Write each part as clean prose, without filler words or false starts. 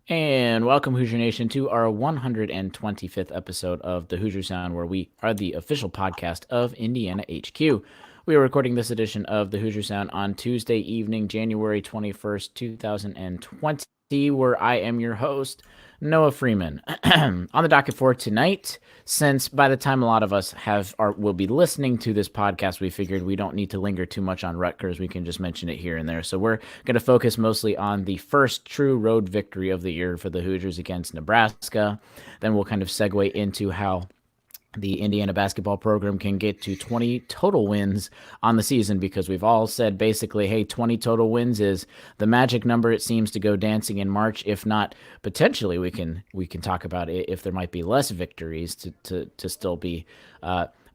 And welcome, Hoosier Nation, to our 125th episode of the Hoosier Sound, where we are the official podcast of Indiana HQ. We are recording this edition of the Hoosier Sound on Tuesday evening, January 21st, 2020, where I am your host, Noah Freeman. On the docket for tonight, since by the time a lot of us will be listening to this podcast, we figured we don't need to linger too much on Rutgers. We can just mention it here and there. So we're going to focus mostly on the first true road victory of the year for the Hoosiers against Nebraska. Then we'll kind of segue into how the Indiana basketball program can get to 20 total wins on the season, because we've all said basically, hey, 20 total wins is the magic number. It seems to go dancing in March. If not, potentially we can talk about it if there might be less victories to still be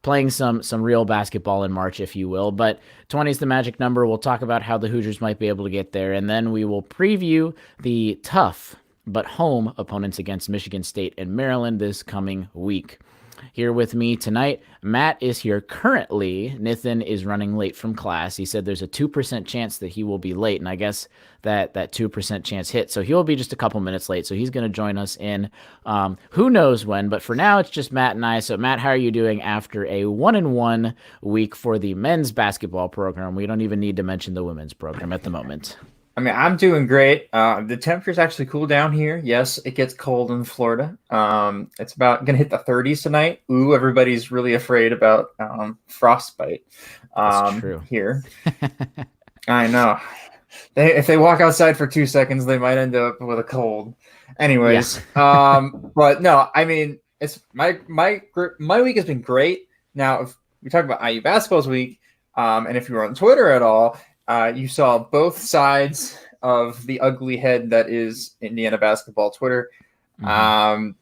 playing some real basketball in March, if you will. But 20 is the magic number. We'll talk about how the Hoosiers might be able to get there, and then we will preview the tough but home opponents against Michigan State and Maryland this coming week. Here with me tonight, Matt is here currently. Nathan is running late from class. He said there's a 2% chance that he will be late, and I guess that 2% chance hit. So he'll be just a couple minutes late. So he's going to join us in who knows when. But for now, it's just Matt and I. So Matt, how are you doing after a 1-1 week for the men's basketball program? We don't even need to mention the women's program at the moment. I mean, I'm doing great. The temperature's actually cooled down here. Yes, it gets cold in Florida. It's about going to hit the 30s tonight. Ooh, everybody's really afraid about frostbite true. Here. I know. If they walk outside for 2 seconds, they might end up with a cold. Anyways, but no, I mean, it's my week has been great. Now, if we talk about IU basketball's week, and if you were on Twitter at all, you saw both sides of the ugly head that is Indiana basketball Twitter. I'm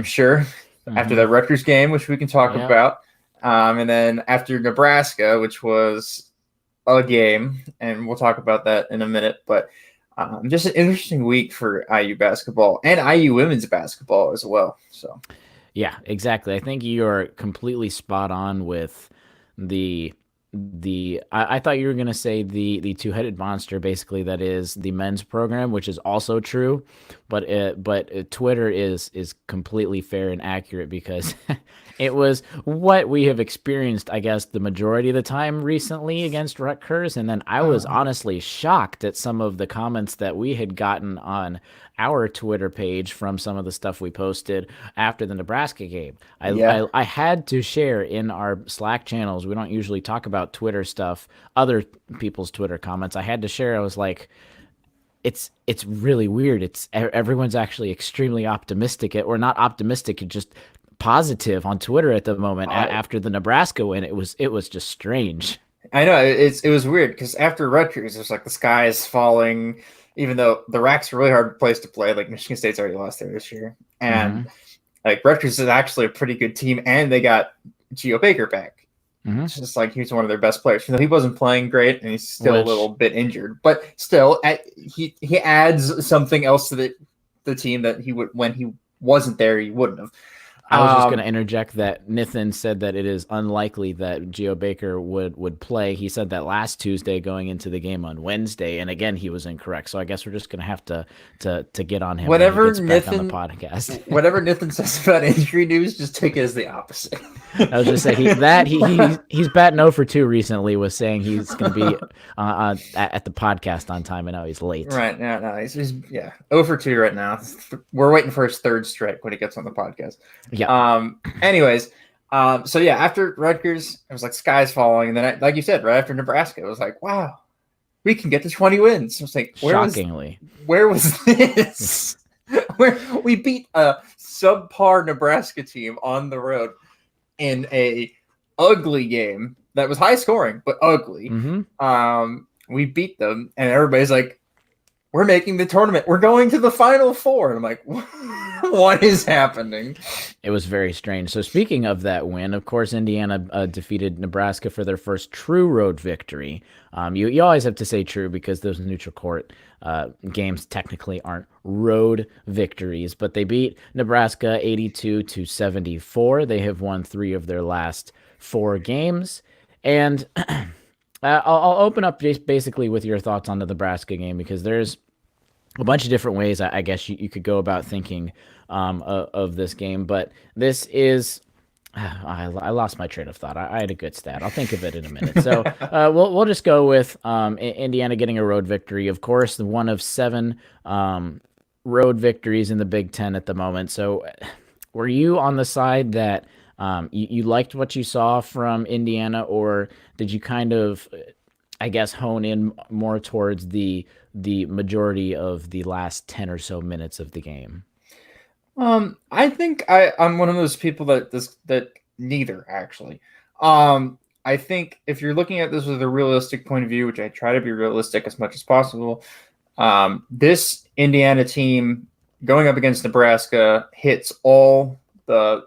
sure after that Rutgers game, which we can talk about, and then after Nebraska, which was a game, and we'll talk about that in a minute. But just an interesting week for IU basketball and IU women's basketball as well. So, yeah, exactly. I think you're completely spot on with I thought you were going to say the two-headed monster, basically, that is the men's program, which is also true, but Twitter is completely fair and accurate, because it was what we have experienced, I guess, the majority of the time recently against Rutgers. And then I was honestly shocked at some of the comments that we had gotten on our Twitter page from some of the stuff we posted after the Nebraska game. I had to share in our Slack channels. We don't usually talk about Twitter stuff, other people's Twitter comments. I had to share. I was like, it's really weird. Everyone's actually extremely optimistic, or not optimistic, just positive on Twitter at the moment after the Nebraska win. It was just strange. I know it was weird, because after Rutgers, it was like the sky is falling. Even though the RAC's a really hard place to play, like Michigan State's already lost there this year, and like Rutgers is actually a pretty good team, and they got Geo Baker back. It's just like he's one of their best players. You know, he wasn't playing great, and he's still a little bit injured, but still, he adds something else to the team that he would, when he wasn't there, he wouldn't have. I was just going to interject that Nathan said that it is unlikely that Geo Baker would play. He said that last Tuesday going into the game on Wednesday, and again he was incorrect. So I guess we're just going to have to get on him whenever when he gets back on the podcast. Whatever Nathan says about injury news, just take it as the opposite. I was just saying he's batting 0 for 2 recently, was saying he's going to be at the podcast on time, and now he's late. Right, no, he's 0 for 2 right now. We're waiting for his third strike when he gets on the podcast. Yeah. Anyways, so yeah, after Rutgers, it was like sky's falling, and then like you said, right after Nebraska, it was like, wow, we can get to 20 wins. I was like, where was this? Where we beat a subpar Nebraska team on the road in a ugly game that was high scoring but ugly. We beat them, and everybody's like, we're making the tournament. We're going to the Final Four. And I'm like, what is happening? It was very strange. So speaking of that win, of course, Indiana defeated Nebraska for their first true road victory. You always have to say true, because those neutral court games technically aren't road victories, but they beat Nebraska 82-74. They have won 3 of their last 4 games. And I'll open up basically with your thoughts on the Nebraska game, because there's a bunch of different ways I guess you could go about thinking of this game, but this is. I lost my train of thought. I had a good stat. I'll think of it in a minute. So we'll just go with Indiana getting a road victory. Of course, the one of 7 road victories in the Big Ten at the moment. So were you on the side that you liked what you saw from Indiana, or did you kind of, I guess, hone in more towards the majority of the last 10 or so minutes of the game? I think I'm one of those people that neither actually. I think if you're looking at this with a realistic point of view, which I try to be realistic as much as possible, this Indiana team going up against Nebraska hits all the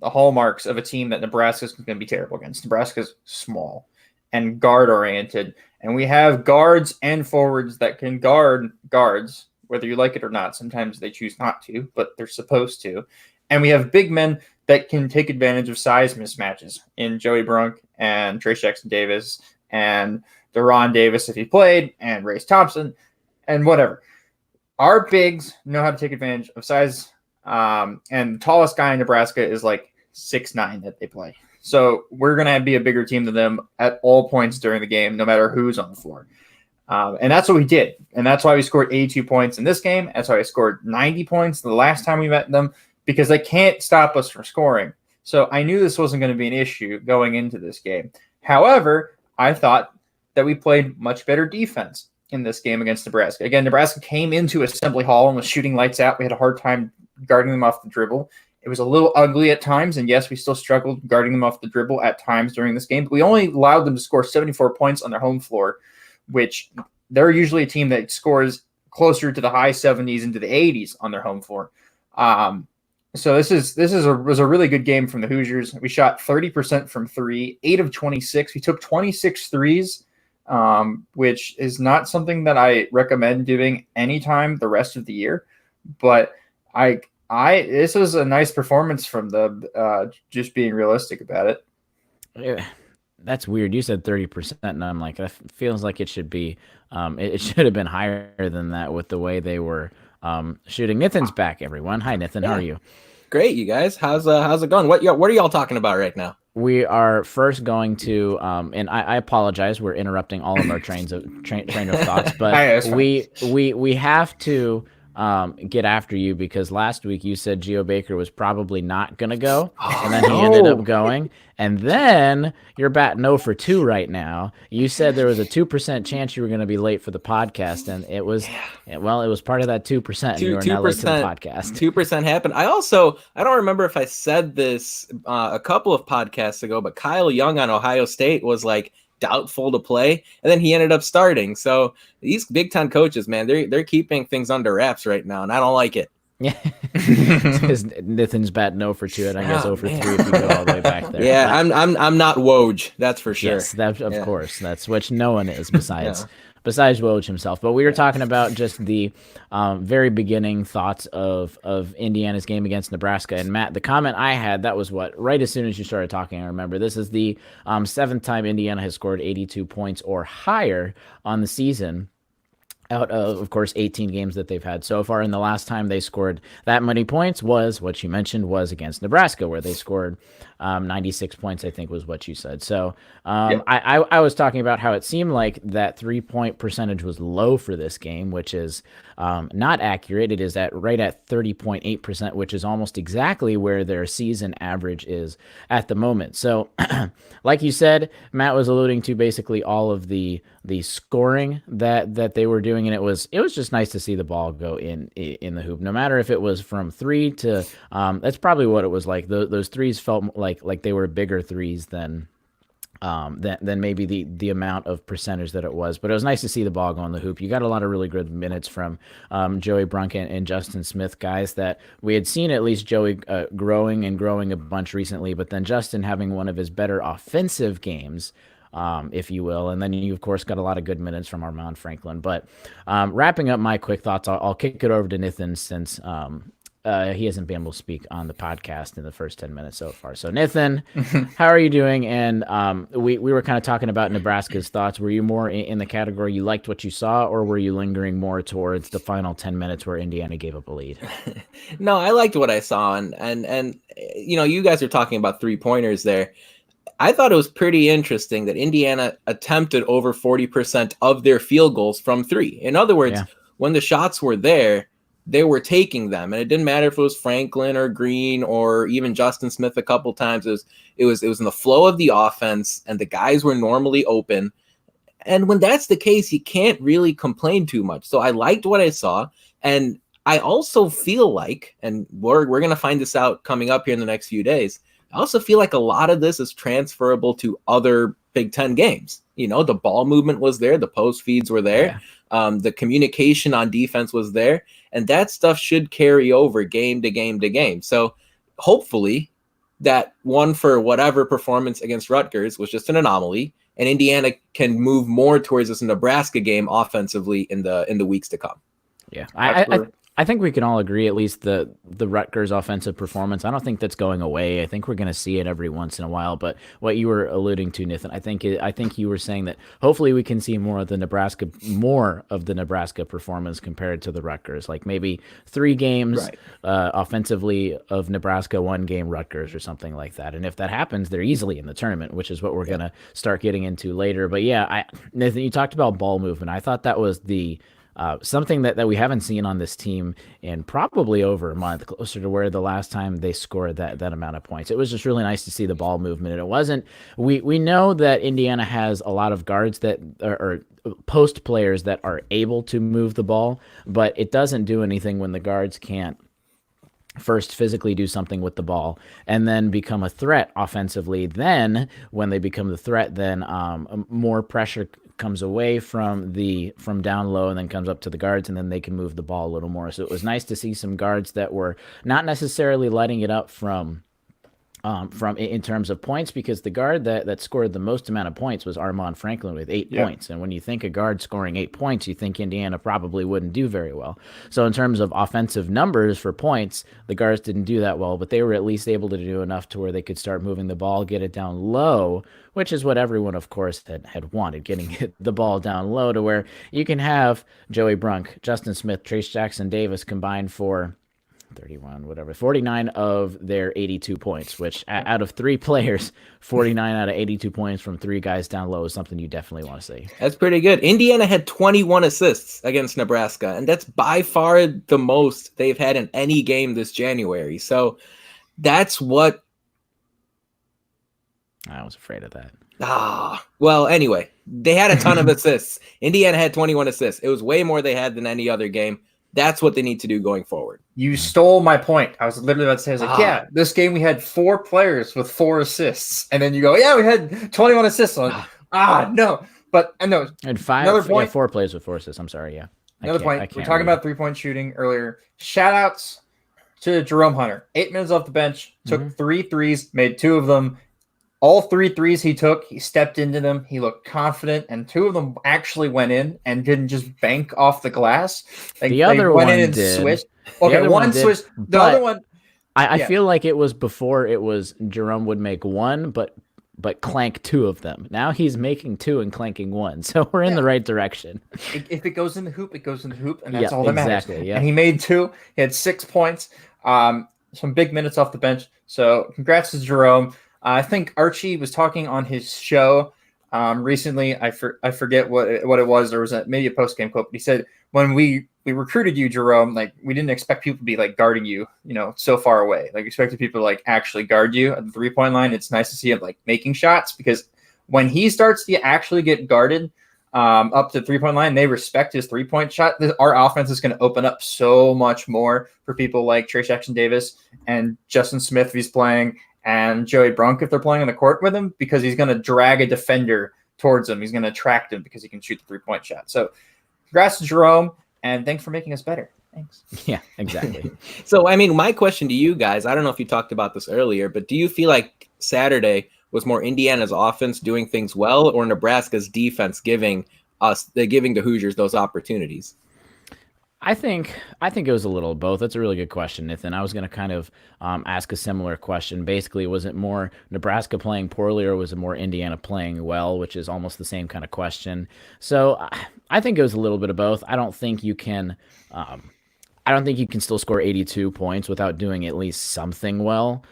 hallmarks of a team that Nebraska's going to be terrible against. Nebraska's small and guard oriented, and we have guards and forwards that can guard guards, whether you like it or not. Sometimes they choose not to, but they're supposed to. And we have big men that can take advantage of size mismatches in Joey Brunk and Trace Jackson-Davis and Deron Davis if he played, and Race Thompson and whatever. Our bigs know how to take advantage of size, and the tallest guy in Nebraska is like 6'9" that they play. So we're going to be a bigger team than them at all points during the game, no matter who's on the floor. And that's what we did. And that's why we scored 82 points in this game. That's why we scored 90 points the last time we met them, because they can't stop us from scoring. So I knew this wasn't going to be an issue going into this game. However, I thought that we played much better defense in this game against Nebraska. Again, Nebraska came into Assembly Hall and was shooting lights out. We had a hard time guarding them off the dribble. It was a little ugly at times, and yes, we still struggled guarding them off the dribble at times during this game, but we only allowed them to score 74 points on their home floor, which they're usually a team that scores closer to the high 70s into the 80s on their home floor. So this was a really good game from the Hoosiers. We shot 30% from 3, 8 of 26. We took 26 threes, which is not something that I recommend doing anytime the rest of the year. But this was a nice performance from the just being realistic about it. Yeah. That's weird. You said 30%, and I'm like, that feels like it should be. It should have been higher than that with the way they were shooting. Nathan's back, everyone. Hi, Nathan. How are you? Great, you guys. How's it going? What are y'all talking about right now? We are first going to, and I apologize. We're interrupting all of our train of thoughts, but we have to get after you, because last week you said Geo Baker was probably not going to go, and then he ended up going, and then you're batting 0 for 2 right now. You said there was a 2% chance you were going to be late for the podcast, and it was part of that 2%, and you were now late to the podcast. 2% happened. I don't remember if I said this a couple of podcasts ago, but Kyle Young on Ohio State was like doubtful to play, and then he ended up starting. So these Big Ten coaches, man, they're keeping things under wraps right now, and I don't like it. Yeah, because Nathan's batting 0 for 2, and I guess 0 for 3 if you go all the way back there. Yeah, I'm not Woj, that's for sure. Yes, of course, that's which no one is besides Woj himself. But we were talking about just the very beginning thoughts of Indiana's game against Nebraska. And Matt, the comment I had, that was right as soon as you started talking, I remember. This is the 7th time Indiana has scored 82 points or higher on the season, out of course, 18 games that they've had so far. And the last time they scored that many points was, what you mentioned, was against Nebraska, where they scored 96 points, I think was what you said. So I was talking about how it seemed like that 3-point percentage was low for this game, which is not accurate. It is right at 30.8%, which is almost exactly where their season average is at the moment. So like you said, Matt was alluding to basically all of the scoring that they were doing, and it was just nice to see the ball go in the hoop, no matter if it was from 3 to that's probably what it was like. Those threes felt like they were bigger threes than maybe the amount of percentage that it was. But it was nice to see the ball go in the hoop. You got a lot of really good minutes from Joey Brunk and Justin Smith, guys that we had seen, at least Joey growing a bunch recently, but then Justin having one of his better offensive games, if you will. And then you, of course, got a lot of good minutes from Armand Franklin. But wrapping up my quick thoughts, I'll kick it over to Nathan, since he hasn't been able to speak on the podcast in the first 10 minutes so far. So Nathan, how are you doing? And we were kind of talking about Nebraska's thoughts. Were you more in the category you liked what you saw, or were you lingering more towards the final 10 minutes where Indiana gave up a lead? No, I liked what I saw, and you guys are talking about 3-pointers there. I thought it was pretty interesting that Indiana attempted over 40% of their field goals from 3. In other words, when the shots were there, they were taking them, and it didn't matter if it was Franklin or Green or even Justin Smith a couple times. It was in the flow of the offense, and the guys were normally open. And when that's the case, you can't really complain too much. So I liked what I saw, and I also feel like, and we're going to find this out coming up here in the next few days, I also feel like a lot of this is transferable to other Big Ten games. The ball movement was there. The post feeds were there. The communication on defense was there. And that stuff should carry over game to game to game. So hopefully that one for whatever performance against Rutgers was just an anomaly. And Indiana can move more towards this Nebraska game offensively in the weeks to come. Yeah, I think we can all agree, at least the Rutgers offensive performance, I don't think that's going away. I think we're going to see it every once in a while. But what you were alluding to, Nathan, I think you were saying that hopefully we can see more of the Nebraska performance compared to the Rutgers, like maybe 3 games offensively of Nebraska, 1 game Rutgers or something like that. And if that happens, they're easily in the tournament, which is what we're going to start getting into later. But yeah, Nathan, you talked about ball movement. I thought that was something that we haven't seen on this team in probably over a month, closer to where the last time they scored that amount of points. It was just really nice to see the ball movement. And it wasn't, we know that Indiana has a lot of guards that are post players that are able to move the ball, but it doesn't do anything when the guards can't first physically do something with the ball and then become a threat offensively. Then when they become the threat, then more pressure comes away from down low and then comes up to the guards, and then they can move the ball a little more. So it was nice to see some guards that were not necessarily lighting it up from in terms of points, because the guard that scored the most amount of points was Armand Franklin with 8 points. And when you think a guard scoring 8 points, you think Indiana probably wouldn't do very well. So in terms of offensive numbers for points, the guards didn't do that well, but they were at least able to do enough to where they could start moving the ball, get it down low, which is what everyone, of course, had wanted, getting the ball down low to where you can have Joey Brunk, Justin Smith, Trace Jackson Davis combined for 49 of their 82 points, which out of 3 players, 49 out of 82 points from 3 guys down low is something you definitely want to see. That's pretty good. Indiana had 21 assists against Nebraska, and that's by far the most they've had in any game this January. So that's what... I was afraid of that. Well, anyway, they had a ton of assists. Indiana had 21 assists. It was way more they had than any other game. That's what they need to do going forward. You stole my point. I was literally about to say, yeah, this game we had 4 players with 4 assists. And then you go, yeah, we had 21 assists. No. But I know. And 4 players with 4 assists. I'm sorry, yeah. Another point. We're talking about 3-point shooting earlier. Shout outs to Jerome Hunter. 8 minutes off the bench, took 3 threes, made 2 of them. All 3 threes he took, he stepped into them. He looked confident, and 2 of them actually went in and didn't just bank off the glass. The other one did. Swished. Okay, one swished. The other one. I feel like it was before it was Jerome would make 1, but clank 2 of them. Now he's making 2 and clanking 1. So we're in the right direction. If it goes in the hoop, it goes in the hoop, and that's all that matters. Exactly, yeah. And he made 2. He had 6 points. Some big minutes off the bench. So congrats to Jerome. I think Archie was talking on his show recently. I forget what it was. There was maybe a post-game quote. But he said, when we recruited you, Jerome, like, we didn't expect people to be like guarding you, so far away. Like, we expected people to like actually guard you at the 3-point line. It's nice to see him like making shots, because when he starts to actually get guarded up to the 3-point line, they respect his 3-point shot. Our offense is going to open up so much more for people like Trace Jackson Davis and Justin Smith if he's playing, and Joey Brunk if they're playing on the court with him, because he's going to drag a defender towards him. He's going to attract him because he can shoot the 3-point shot. So congrats to Jerome, and thanks for making us better. Thanks. Yeah, exactly. So, I mean, my question to you guys, I don't know if you talked about this earlier, but do you feel like Saturday was more Indiana's offense doing things well, or Nebraska's defense giving the Hoosiers those opportunities? I think it was a little of both. That's a really good question, Nathan. I was going to kind of ask a similar question. Basically, was it more Nebraska playing poorly, or was it more Indiana playing well, which is almost the same kind of question. So I think it was a little bit of both. I don't think you can still score 82 points without doing at least something well.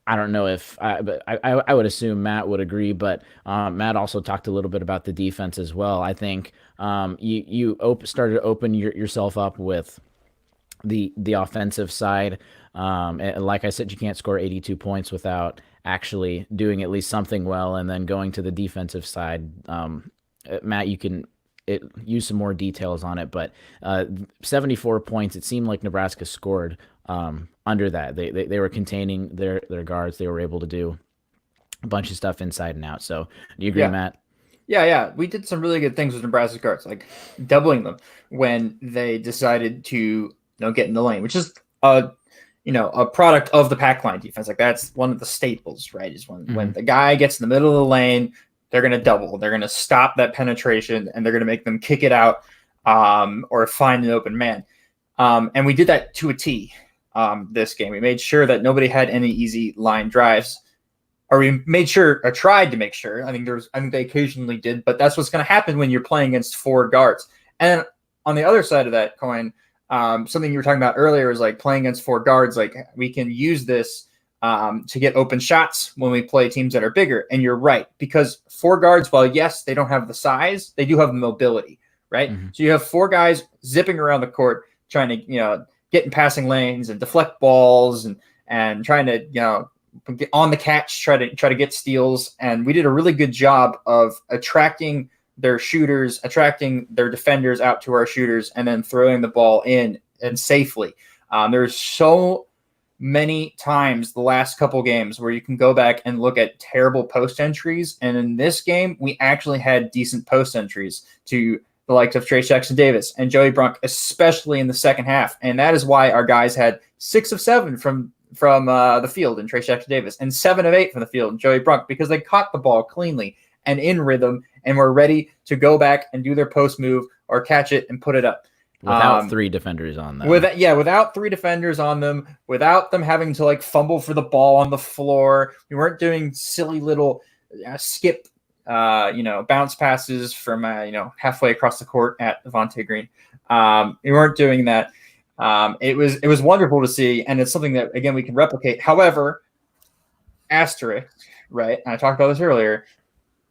I don't know if, but I would assume Matt would agree. But Matt also talked a little bit about the defense as well. I think you started to open yourself up with the offensive side. And like I said, you can't score 82 points without actually doing at least something well. And then going to the defensive side, Matt, you can use some more details on it. But 74 points, it seemed like Nebraska scored under that. They were containing their guards. They were able to do a bunch of stuff inside and out. So do you agree, Matt? Yeah. We did some really good things with Nebraska guards, like doubling them when they decided to get in the lane, which is a product of the pack line defense. Like that's one of the staples, right? Is when the guy gets in the middle of the lane, they're going to double. They're going to stop that penetration, and they're going to make them kick it out or find an open man. And we did that to a T this game. We made sure that nobody had any easy line drives, or we made sure, or tried to make sure. I think they occasionally did, but that's what's going to happen when you're playing against four guards. And on the other side of that coin, something you were talking about earlier is like playing against four guards. Like we can use this to get open shots when we play teams that are bigger. And you're right, because four guards, while yes, they don't have the size, they do have the mobility, right? Mm-hmm. So you have four guys zipping around the court, trying to, get in passing lanes and deflect balls and trying to, get on the catch, try to get steals. And we did a really good job of attracting their shooters, attracting their defenders out to our shooters, and then throwing the ball in and safely. There's so many times the last couple games where you can go back and look at terrible post entries. And in this game, we actually had decent post entries to the likes of Trey Jackson-Davis and Joey Brunk, especially in the second half. And that is why our guys had 6 of 7 from the field in Trey Jackson-Davis and 7 of 8 from the field in Joey Brunk, because they caught the ball cleanly and in rhythm and were ready to go back and do their post move or catch it and put it up. Without 3 defenders on them. Without 3 defenders on them, without them having to like fumble for the ball on the floor. We weren't doing silly little skip bounce passes from halfway across the court at Vontae Green. We weren't doing that. It was wonderful to see, and it's something that again we can replicate. However, asterisk, right? And I talked about this earlier.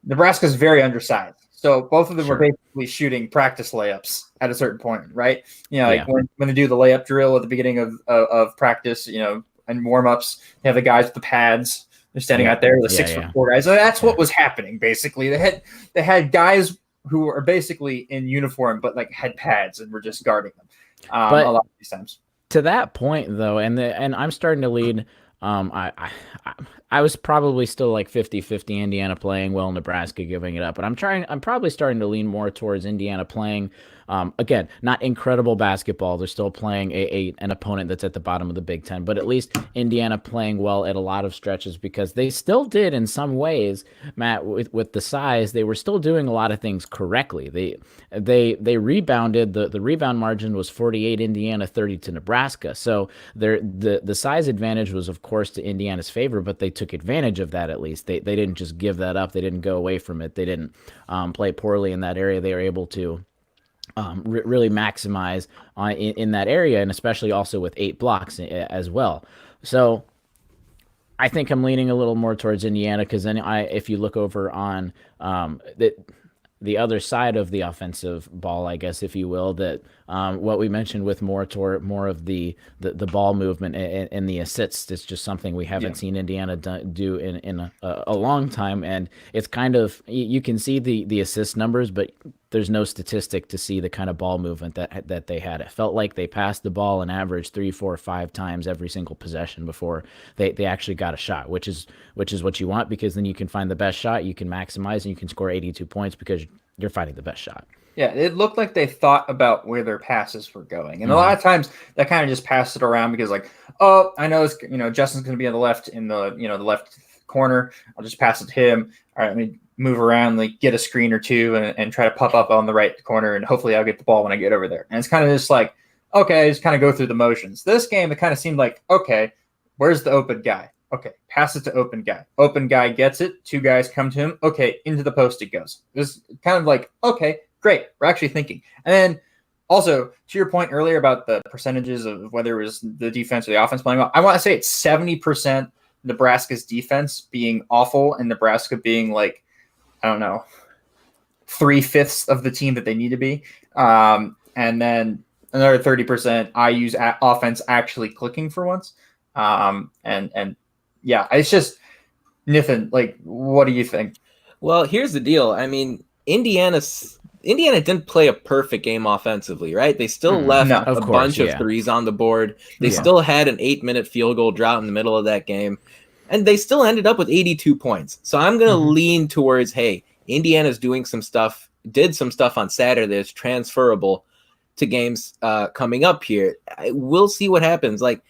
Nebraska's very undersized, so both of them were basically shooting practice layups at a certain point, right? Like when they do the layup drill at the beginning of practice, and warm ups, they have the guys with the pads. They're standing out there, the 6'4" guys. So that's what was happening. Basically, they had guys who are basically in uniform, but like had pads and were just guarding them. A lot of these times. To that point, though, and I'm starting to lead. I was probably still like 50-50 Indiana playing well, Nebraska giving it up, but I'm probably starting to lean more towards Indiana playing. Again, not incredible basketball. They're still playing an opponent that's at the bottom of the Big Ten, but at least Indiana playing well at a lot of stretches, because they still did in some ways, Matt, with the size, they were still doing a lot of things correctly. They rebounded. The rebound margin was 48 Indiana, 30 to Nebraska. So the size advantage was, of course, to Indiana's favor, but they took advantage of that at least. They didn't just give that up. They didn't go away from it. They didn't play poorly in that area. They were able to really maximize in that area, and especially also with 8 blocks as well. So I think I'm leaning a little more towards Indiana, because then if you look over on the other side of the offensive ball, I guess, if you will, that what we mentioned with more of the ball movement and the assists, it's just something we haven't seen Indiana do in a long time. And it's kind of, you can see the assist numbers, but there's no statistic to see the kind of ball movement that they had. It felt like they passed the ball an average 3, 4, 5 times every single possession before they actually got a shot, which is what you want, because then you can find the best shot, you can maximize, and you can score 82 points because you're finding the best shot. Yeah, it looked like they thought about where their passes were going. And a lot of times that kind of just passed it around because, like, oh, I know it's, Justin's going to be on the left in the, the left corner. I'll just pass it to him. All right, let me move around, like get a screen or two and try to pop up on the right corner, and hopefully I'll get the ball when I get over there. And it's kind of just like, okay, just kind of go through the motions. This game, it kind of seemed like, okay, where's the open guy? Okay, pass it to open guy. Open guy gets it. Two guys come to him. Okay, into the post it goes. This kind of like, okay, great. We're actually thinking. And then also, to your point earlier about the percentages of whether it was the defense or the offense playing well, I want to say it's 70% Nebraska's defense being awful and Nebraska being like, I don't know, 3/5 of the team that they need to be. And then another 30% IU's offense actually clicking for once. And yeah, it's just, Nathan, like, what do you think? Well, here's the deal. I mean, Indiana didn't play a perfect game offensively, right? They still left a bunch of threes on the board. They still had an 8-minute field goal drought in the middle of that game. And they still ended up with 82 points. So I'm going to lean towards, hey, Indiana's doing some stuff, did some stuff on Saturday that's transferable to games coming up here. We'll see what happens. Like,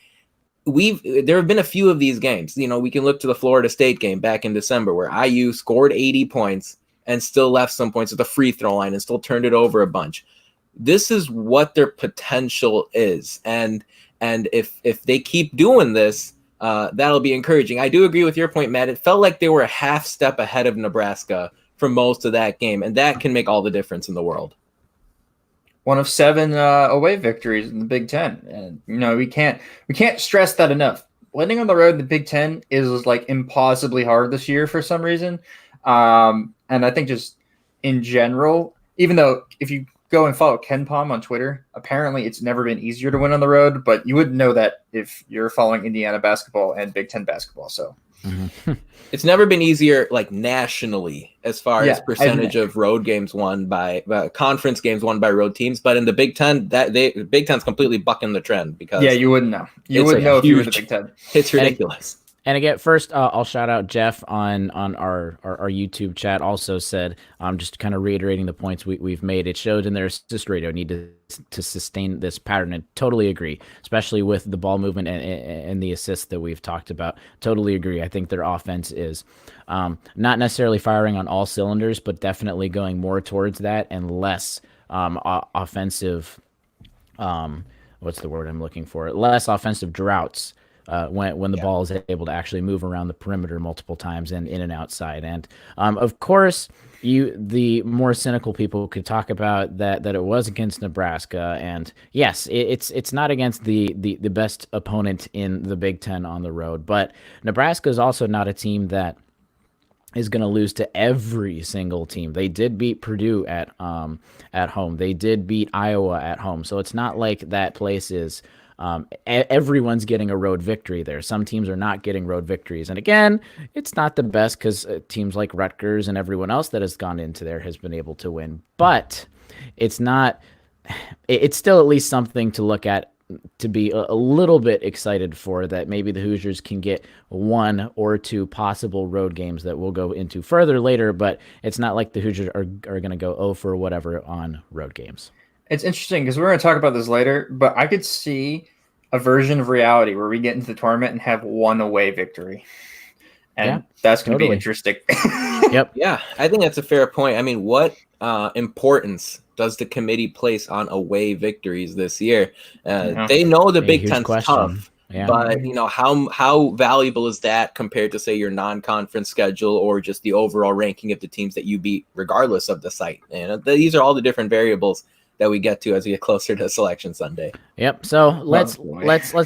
there have been a few of these games. You know, we can look to the Florida State game back in December where IU scored 80 points and still left some points at the free throw line and still turned it over a bunch. This is what their potential is. And if they keep doing this, that'll be encouraging. I do agree with your point, Matt. It felt like they were a half step ahead of Nebraska for most of that game, and that can make all the difference in the world. One of 7 away victories in the Big Ten. And, you know, we can't stress that enough. Winning on the road in the Big Ten is like impossibly hard this year for some reason. And I think just in general, even though if you go and follow Ken Palm on Twitter, apparently it's never been easier to win on the road, but you wouldn't know that if you're following Indiana basketball and Big Ten basketball. So it's never been easier, like nationally, as far as percentage of road games won by conference games won by road teams. But in the Big Ten, Big Ten's completely bucking the trend because you wouldn't know. You wouldn't know if you were the Big Ten. It's ridiculous. And again, first, I'll shout out Jeff on our YouTube chat. Also said, just kind of reiterating the points we've made. It showed in their assist ratio need to sustain this pattern, and totally agree, especially with the ball movement and the assists that we've talked about. Totally agree. I think their offense is not necessarily firing on all cylinders, but definitely going more towards that and less offensive. What's the word I'm looking for? Less offensive droughts. When the ball is able to actually move around the perimeter multiple times and in and outside. And of course, the more cynical people could talk about that it was against Nebraska. And yes, it's not against the best opponent in the Big Ten on the road, but Nebraska is also not a team that is going to lose to every single team. They did beat Purdue at home. They did beat Iowa at home. So it's not like that place is everyone's getting a road victory there. Some teams are not getting road victories. And again, it's not the best because teams like Rutgers and everyone else that has gone into there has been able to win. But it's still at least something to look at, to be a little bit excited for, that maybe the Hoosiers can get 1 or 2 possible road games that we'll go into further later. But it's not like the Hoosiers are going to go 0 for whatever on road games. It's interesting because we're going to talk about this later, but I could see a version of reality where we get into the tournament and have 1 away victory. And that's going to be interesting. Yep. Yeah, I think that's a fair point. I mean, what importance does the committee place on away victories this year? They know the Big Ten's tough. Yeah. But, you know, how valuable is that compared to, say, your non-conference schedule or just the overall ranking of the teams that you beat regardless of the site? And these are all the different variables that we get to as we get closer to Selection Sunday. Yep. So let's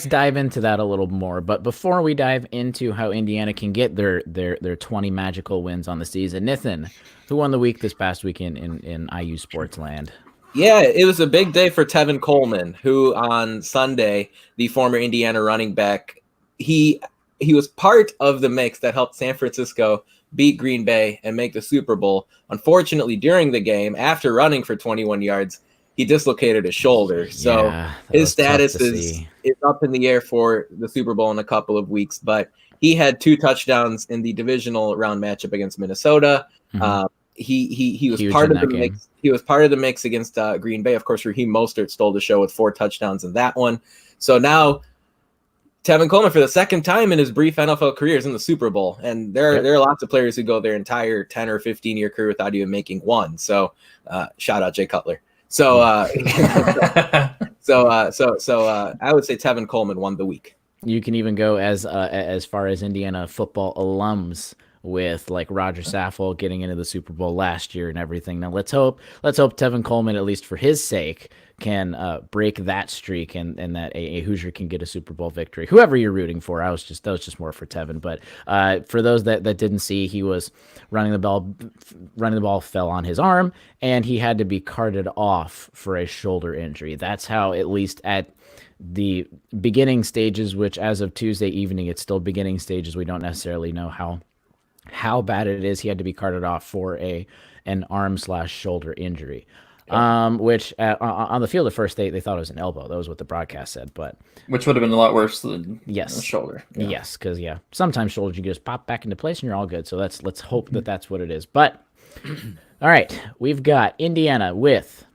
dive into that a little more. But before we dive into how Indiana can get their 20 magical wins on the season, Nathan, who won the week this past weekend in IU sports land? Yeah, it was a big day for Tevin Coleman, who on Sunday, the former Indiana running back, he was part of the mix that helped San Francisco beat Green Bay and make the Super Bowl. Unfortunately, during the game, after running for 21 yards, he dislocated his shoulder. So his status is up in the air for the Super Bowl in a couple of weeks. But he had 2 touchdowns in the divisional round matchup against Minnesota. Mm-hmm. He was part of the mix. He was part of the mix against Green Bay. Of course, Raheem Mostert stole the show with 4 touchdowns in that one. So now Tevin Coleman, for the second time in his brief NFL career, is in the Super Bowl. And there are lots of players who go their entire 10 or 15-year career without even making one. So shout out Jay Cutler. So I would say Tevin Coleman won the week. You can even go as far as Indiana football alums with like Roger Saffold getting into the Super Bowl last year and everything. Now let's hope Tevin Coleman, at least for his sake, can break that streak and that a Hoosier can get a Super Bowl victory. Whoever you're rooting for, that was just more for Tevin. But for those that didn't see, he was running the ball, fell on his arm, and he had to be carted off for a shoulder injury. That's how, at least at the beginning stages, which as of Tuesday evening, it's still beginning stages. We don't necessarily know how bad it is. He had to be carted off for an arm/shoulder injury. Which on the field at first they thought it was an elbow. That was what the broadcast said, but which would have been a lot worse than the shoulder. Yeah. Yes, because sometimes shoulders you just pop back into place and you're all good. So let's hope that that's what it is. But all right, we've got Indiana with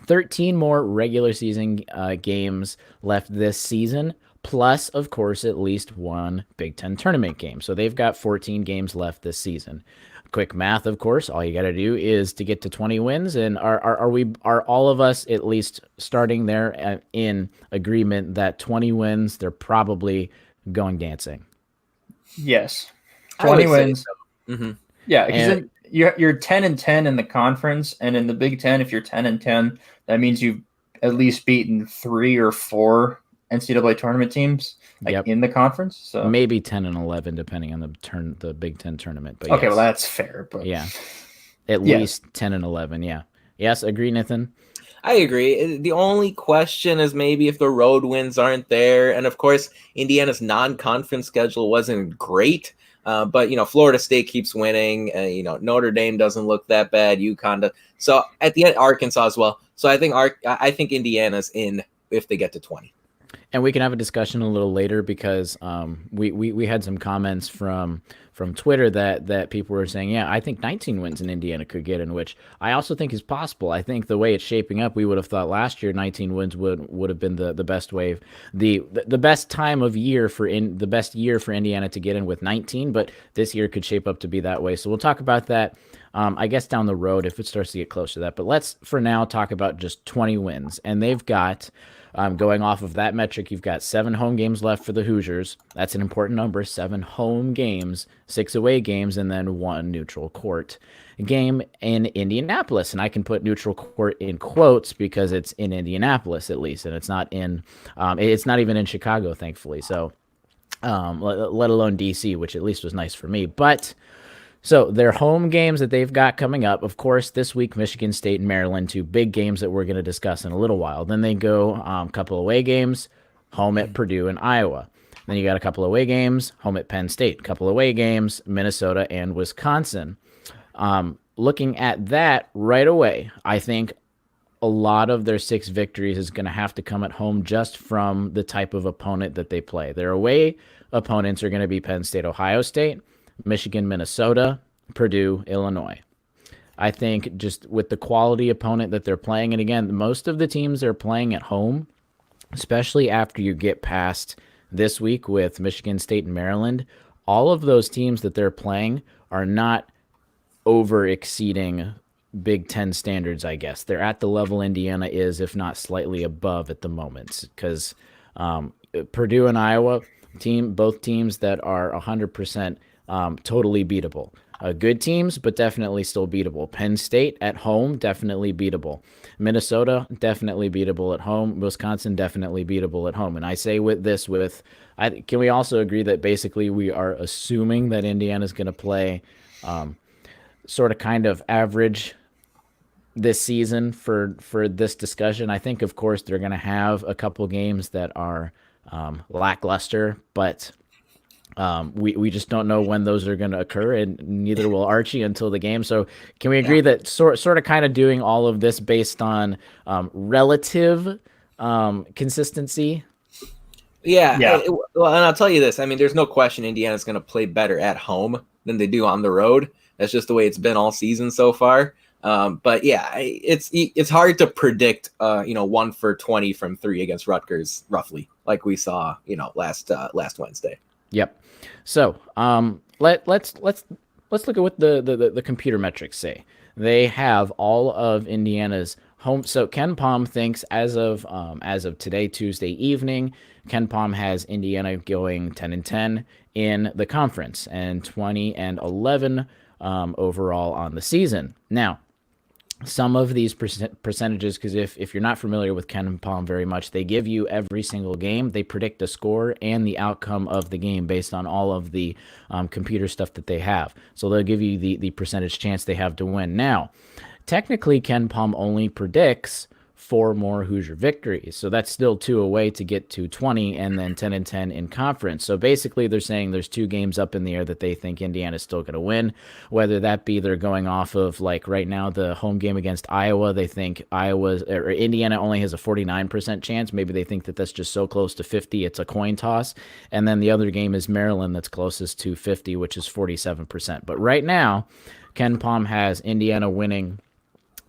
13 more regular season games left this season, plus of course at least one Big Ten tournament game. So they've got 14 games left this season. Quick math, of course, all you got to do is to get to 20 wins. And are all of us at least starting there in agreement that 20 wins, they're probably going dancing? Yes. 20 wins. So. Mm-hmm. Yeah. Because you're 10-10 in the conference, and in the Big Ten, if you're 10-10, that means you've at least beaten 3 or 4 NCAA tournament teams in the conference. So maybe 10-11 depending on the Big Ten tournament. But okay, well that's fair. But at least 10-11. Yeah. Yes, agree, Nathan. I agree. The only question is maybe if the road wins aren't there, and of course Indiana's non-conference schedule wasn't great. But Florida State keeps winning. Notre Dame doesn't look that bad. UConn does. So at the end, Arkansas as well. So I think Indiana's in if they get to 20. And we can have a discussion a little later because we had some comments from Twitter that people were saying, I think 19 wins in Indiana could get in, which I also think is possible. I think the way it's shaping up, we would have thought last year 19 wins would have been the best wave, the best time of year the best year for Indiana to get in with 19, but this year could shape up to be that way. So we'll talk about that, I guess, down the road if it starts to get close to that. But let's for now talk about just 20 wins, and they've got. Going off of that metric, you've got 7 home games left for the Hoosiers. That's an important number, 7 home games, 6 away games, and then 1 neutral court game in Indianapolis. And I can put neutral court in quotes because it's in Indianapolis at least, and it's not even in Chicago, thankfully. So, let alone DC, which at least was nice for me. But so their home games that they've got coming up, of course, this week, Michigan State and Maryland, 2 big games that we're going to discuss in a little while. Then they go a couple away games, home at Purdue and Iowa. Then you got a couple away games, home at Penn State, a couple away games, Minnesota and Wisconsin. Looking at that right away, I think a lot of their 6 victories is going to have to come at home just from the type of opponent that they play. Their away opponents are going to be Penn State, Ohio State, Michigan, Minnesota, Purdue, Illinois. I think just with the quality opponent that they're playing, and again, most of the teams they're playing at home, especially after you get past this week with Michigan State and Maryland, all of those teams that they're playing are not over exceeding Big Ten standards, I guess. They're at the level Indiana is, if not slightly above at the moment, because Purdue and Iowa, both teams that are 100% totally beatable. Good teams, but definitely still beatable. Penn State at home, definitely beatable. Minnesota, definitely beatable at home. Wisconsin, definitely beatable at home. And I say can we also agree that basically we are assuming that Indiana's going to play sort of kind of average this season for this discussion? I think, of course, they're going to have a couple games that are lackluster, but we just don't know when those are going to occur, and neither will Archie until the game. So can we agree that sort of kind of doing all of this based on relative consistency? Yeah. Well, and I'll tell you this. I mean, there's no question Indiana's going to play better at home than they do on the road. That's just the way it's been all season so far. But it's hard to predict 1 for 20 from 3 against Rutgers roughly. like we saw, last Wednesday. Yep. So let's look at what the computer metrics say. They have all of Indiana's home. So Ken Palm thinks as of today, Tuesday evening, Ken Palm has Indiana going 10-10 in the conference and 20-11 overall on the season. Now, some of these percentages, because if you're not familiar with Ken Palm very much, they give you every single game. They predict the score and the outcome of the game based on all of the computer stuff that they have. So they'll give you the percentage chance they have to win. Now, technically, Ken Palm only predicts 4 more Hoosier victories. So that's still 2 away to get to 20 and then 10-10 in conference. So basically they're saying there's 2 games up in the air that they think Indiana's still going to win, whether that be they're going off of like right now the home game against Iowa. They think Indiana only has a 49% chance. Maybe they think that that's just so close to 50 it's a coin toss. And then the other game is Maryland that's closest to 50, which is 47%. But right now, Ken Palm has Indiana winning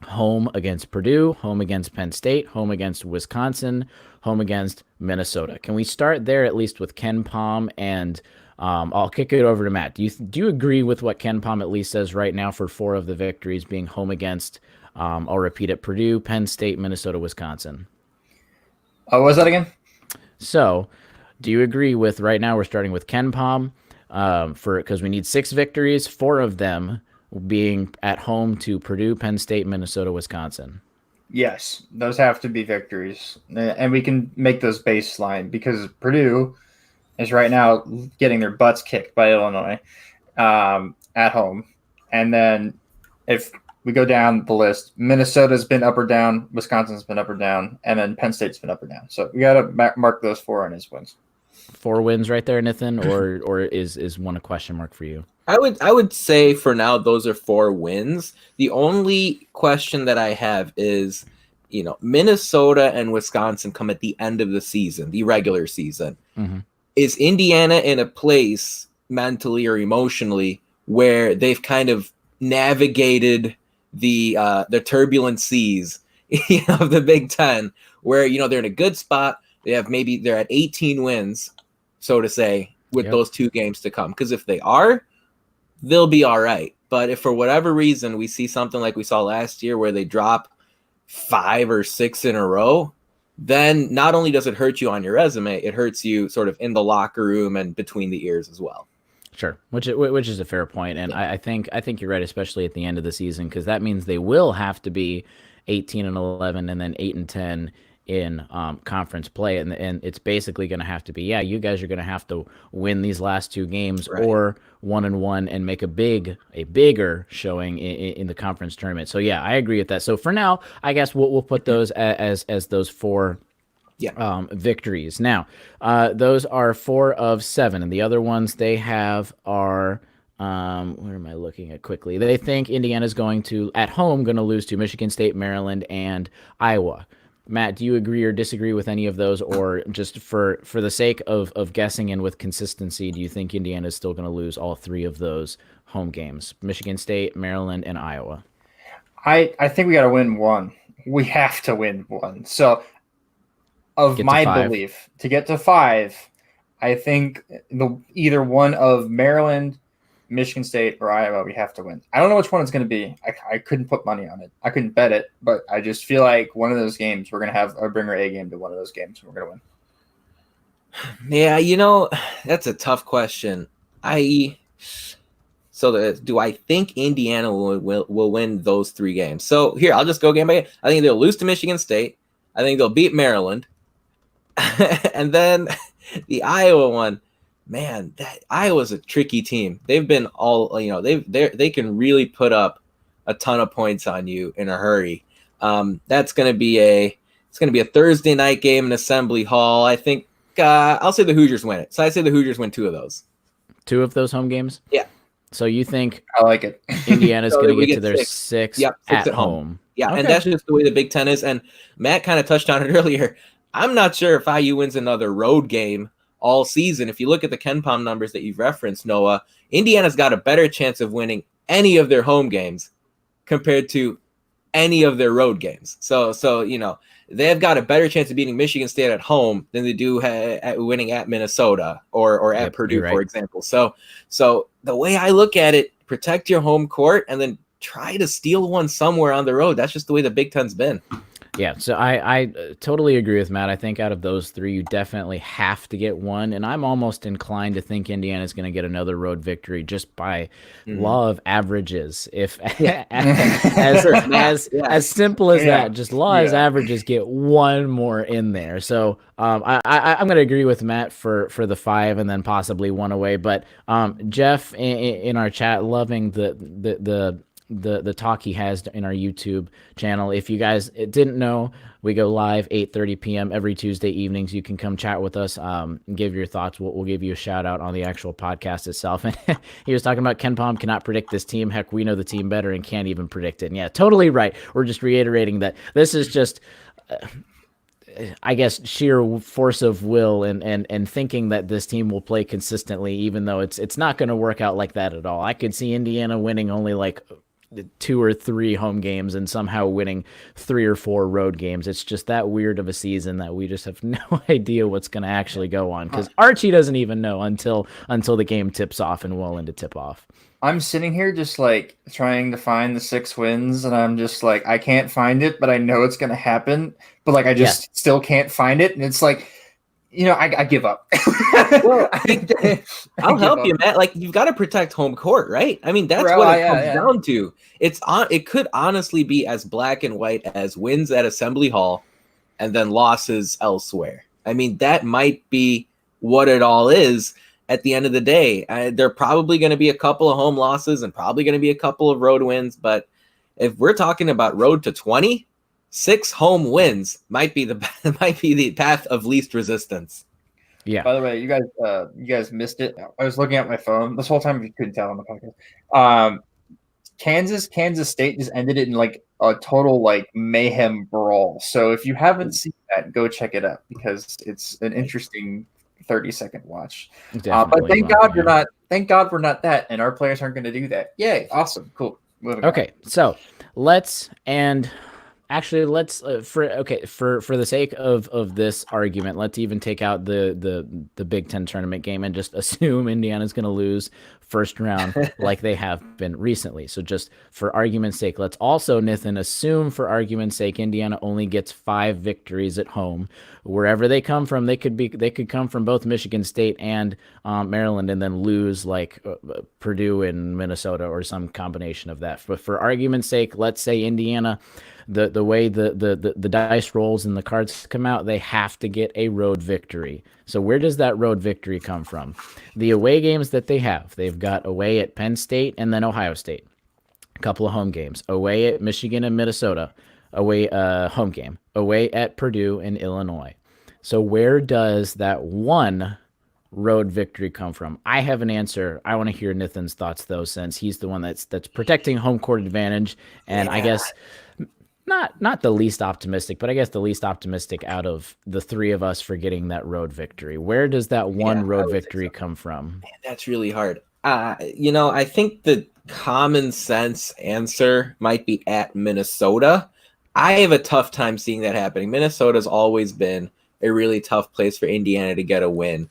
home against Purdue, home against Penn State, home against Wisconsin, home against Minnesota. Can we start there at least with Ken Palm? And I'll kick it over to Matt. Do you agree with what Ken Palm at least says right now for 4 of the victories being home against, I'll repeat it, Purdue, Penn State, Minnesota, Wisconsin? What was that again? So do you agree with right now we're starting with Ken Palm because we need 6 victories, 4 of them being at home to Purdue, Penn State, Minnesota, Wisconsin? Yes, those have to be victories. And we can make those baseline because Purdue is right now getting their butts kicked by Illinois at home. And then if we go down the list, Minnesota's been up or down, Wisconsin's been up or down, and then Penn State's been up or down. So we got to mark those 4 on his wins. 4 wins right there, Nathan, or is one a question mark for you? I would say for now those are 4 wins. The only question that I have is, Minnesota and Wisconsin come at the end of the season, the regular season. Mm-hmm. Is Indiana in a place mentally or emotionally where they've kind of navigated the turbulent seas of the Big Ten, where they're in a good spot? They're at 18 wins, so to say, with those 2 games to come. Because if they are, they'll be all right. But if for whatever reason we see something like we saw last year where they drop 5 or 6 in a row, then not only does it hurt you on your resume, it hurts you sort of in the locker room and between the ears as well. Sure, which is a fair point, and I think you're right, especially at the end of the season, because that means they will have to be 18-11 and then 8-10 in conference play, and it's basically going to have to be, you guys are going to have to win these last 2 games, right, or 1-1 and make a bigger showing in the conference tournament. So I agree with that. So for now, I guess we'll put those as those 4 victories. Now, those are 4 of 7, and the other ones they have are where am I looking at quickly? They think Indiana's going to lose to Michigan State, Maryland, and Iowa. Matt, do you agree or disagree with any of those, or just for the sake of guessing and with consistency, do you think Indiana is still going to lose all 3 of those home games? Michigan State, Maryland, and Iowa. I think we got to win 1. We have to win 1. So, belief, to get to 5, I think either one of Maryland, Michigan State, or Iowa, we have to win. I don't know which one it's going to be. I couldn't put money on it. I couldn't bet it, but I just feel like one of those games, we're going to have a bringer A game to one of those games, and we're going to win. Yeah, that's a tough question. Do I think Indiana will win those 3 games? So here, I'll just go game by game. I think they'll lose to Michigan State. I think they'll beat Maryland. And then the Iowa one, man, that Iowa's a tricky team. They've been they can really put up a ton of points on you in a hurry. That's going to be a Thursday night game in Assembly Hall. I think I'll say the Hoosiers win it. So I say the Hoosiers win 2 of those. 2 of those home games? Yeah. So you think I like it. Indiana's going to get to their 6 at home. Yeah, okay. And that's just the way the Big Ten is. And Matt kind of touched on it earlier. I'm not sure if IU wins another road game all season. If you look at the Ken Palm numbers that you've referenced, Noah, Indiana's got a better chance of winning any of their home games compared to any of their road games. So they've got a better chance of beating Michigan State at home than they do at winning at Minnesota or at Purdue, for example. So the way I look at it, protect your home court and then try to steal one somewhere on the road. That's just the way the Big Ten's been. Yeah, so I totally agree with Matt. I think out of those three, you definitely have to get one, and I'm almost inclined to think Indiana's going to get another road victory just by law of averages. If as simple as that, just law as averages, get one more in there. So I'm going to agree with Matt for the 5 and then possibly one away. But Jeff in our chat, loving the talk he has in our YouTube channel. If you guys didn't know, we go live 8:30 p.m. every Tuesday evenings. You can come chat with us, give your thoughts. We'll give you a shout out on the actual podcast itself. And he was talking about Ken Palm cannot predict this team. Heck, we know the team better and can't even predict it. And yeah, totally right. We're just reiterating that this is just I guess sheer force of will and thinking that this team will play consistently, even though it's not going to work out like that at all. I could see Indiana winning only like 2 or 3 home games and somehow winning 3 or 4 road games. It's just that weird of a season that we just have no idea what's going to actually go on, because Archie doesn't even know until the game tips off and well into tip off. I'm sitting here just like trying to find the 6 wins, and I'm just like, I can't find it, but I know it's going to happen. But like, I just still can't find it. And it's like, I give up. Well, I'll help you, Matt. Like, you've got to protect home court, right? I mean, that's what it comes down to. It could honestly be as black and white as wins at Assembly Hall and then losses elsewhere. I mean, that might be what it all is at the end of the day. There are probably going to be a couple of home losses and probably going to be a couple of road wins. But if we're talking about road to 20, 6 home wins might be the path of least resistance. Yeah. By the way, you guys missed it. I was looking at my phone this whole time. If you couldn't tell on the podcast, Kansas State just ended it in like a total like mayhem brawl. So if you haven't seen that, go check it out because it's an interesting 30-second watch. But thank God we're not that, and our players aren't going to do that. Yay! Awesome, cool. Okay, so let's for the sake of this argument, let's even take out the Big Ten tournament game and just assume Indiana's going to lose first round like they have been recently. So just for argument's sake, let's also, Nathan, assume for argument's sake Indiana only gets 5 victories at home. Wherever they come from, they could come from both Michigan State and Maryland and then lose like Purdue and Minnesota or some combination of that. But for argument's sake, let's say Indiana, the way the dice rolls and the cards come out, they have to get a road victory. So where does that road victory come from? The away games that they've got away at Penn State and then Ohio State, a couple of home games, away at Michigan and Minnesota, away home game, away at Purdue and Illinois. So where does that one road victory come from? I have an answer. I want to hear Nathan's thoughts though, since he's the one that's protecting home court advantage, and I guess not the least optimistic, but I guess the least optimistic out of the 3 of us for getting that road victory. Where does that one road victory come from? Man, that's really hard. I think the common sense answer might be at Minnesota. I have a tough time seeing that happening. Minnesota's always been a really tough place for Indiana to get a win.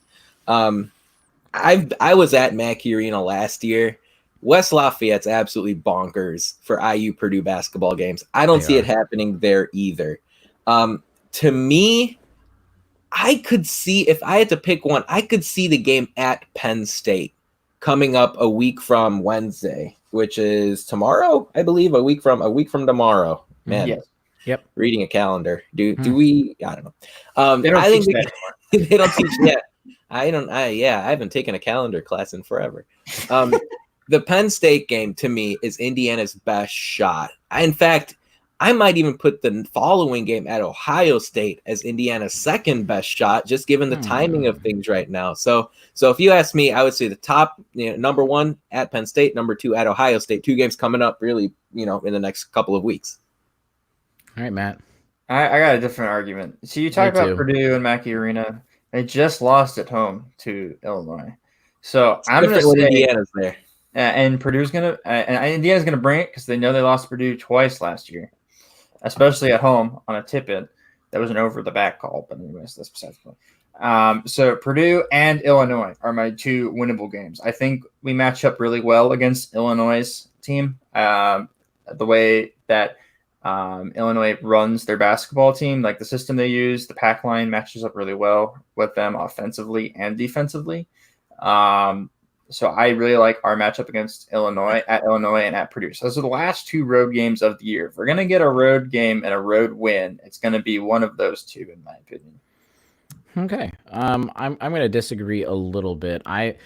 I was at Mackey Arena last year. West Lafayette's absolutely bonkers for IU Purdue basketball games. I don't see it happening there either. To me, I could see, if I had to pick one, I could see the game at Penn State coming up a week from Wednesday, which is tomorrow, I believe, a week from tomorrow. Man, yes. Yep. Reading a calendar. Do we? I don't know. They don't teach that anymore. They don't teach yet. I haven't taken a calendar class in forever. The Penn State game to me is Indiana's best shot. In fact, I might even put the following game at Ohio State as Indiana's second best shot, just given the timing of things right now. So if you ask me, I would say the top, number 1 at Penn State, number 2 at Ohio State. 2 games coming up, really, in the next couple of weeks. All right, Matt. I got a different argument. So you talk about Purdue and Mackey Arena. They just lost at home to Illinois. So I'm going to say Indiana's there. And Purdue's going to and Indiana's going to bring it because they know they lost Purdue twice last year. especially at home on a tip-in. That was an over-the-back call, but anyways, that's besides the point. So Purdue and Illinois are my two winnable games. I think we match up really well against Illinois' team. The way that Illinois runs their basketball team, like the system they use, the pack line matches up really well with them offensively and defensively. So I really like our matchup against Illinois and at Purdue. So those are the last two road games of the year. If we're going to get a road game and a road win, it's going to be one of those two, in my opinion. Okay. I'm going to disagree a little bit. I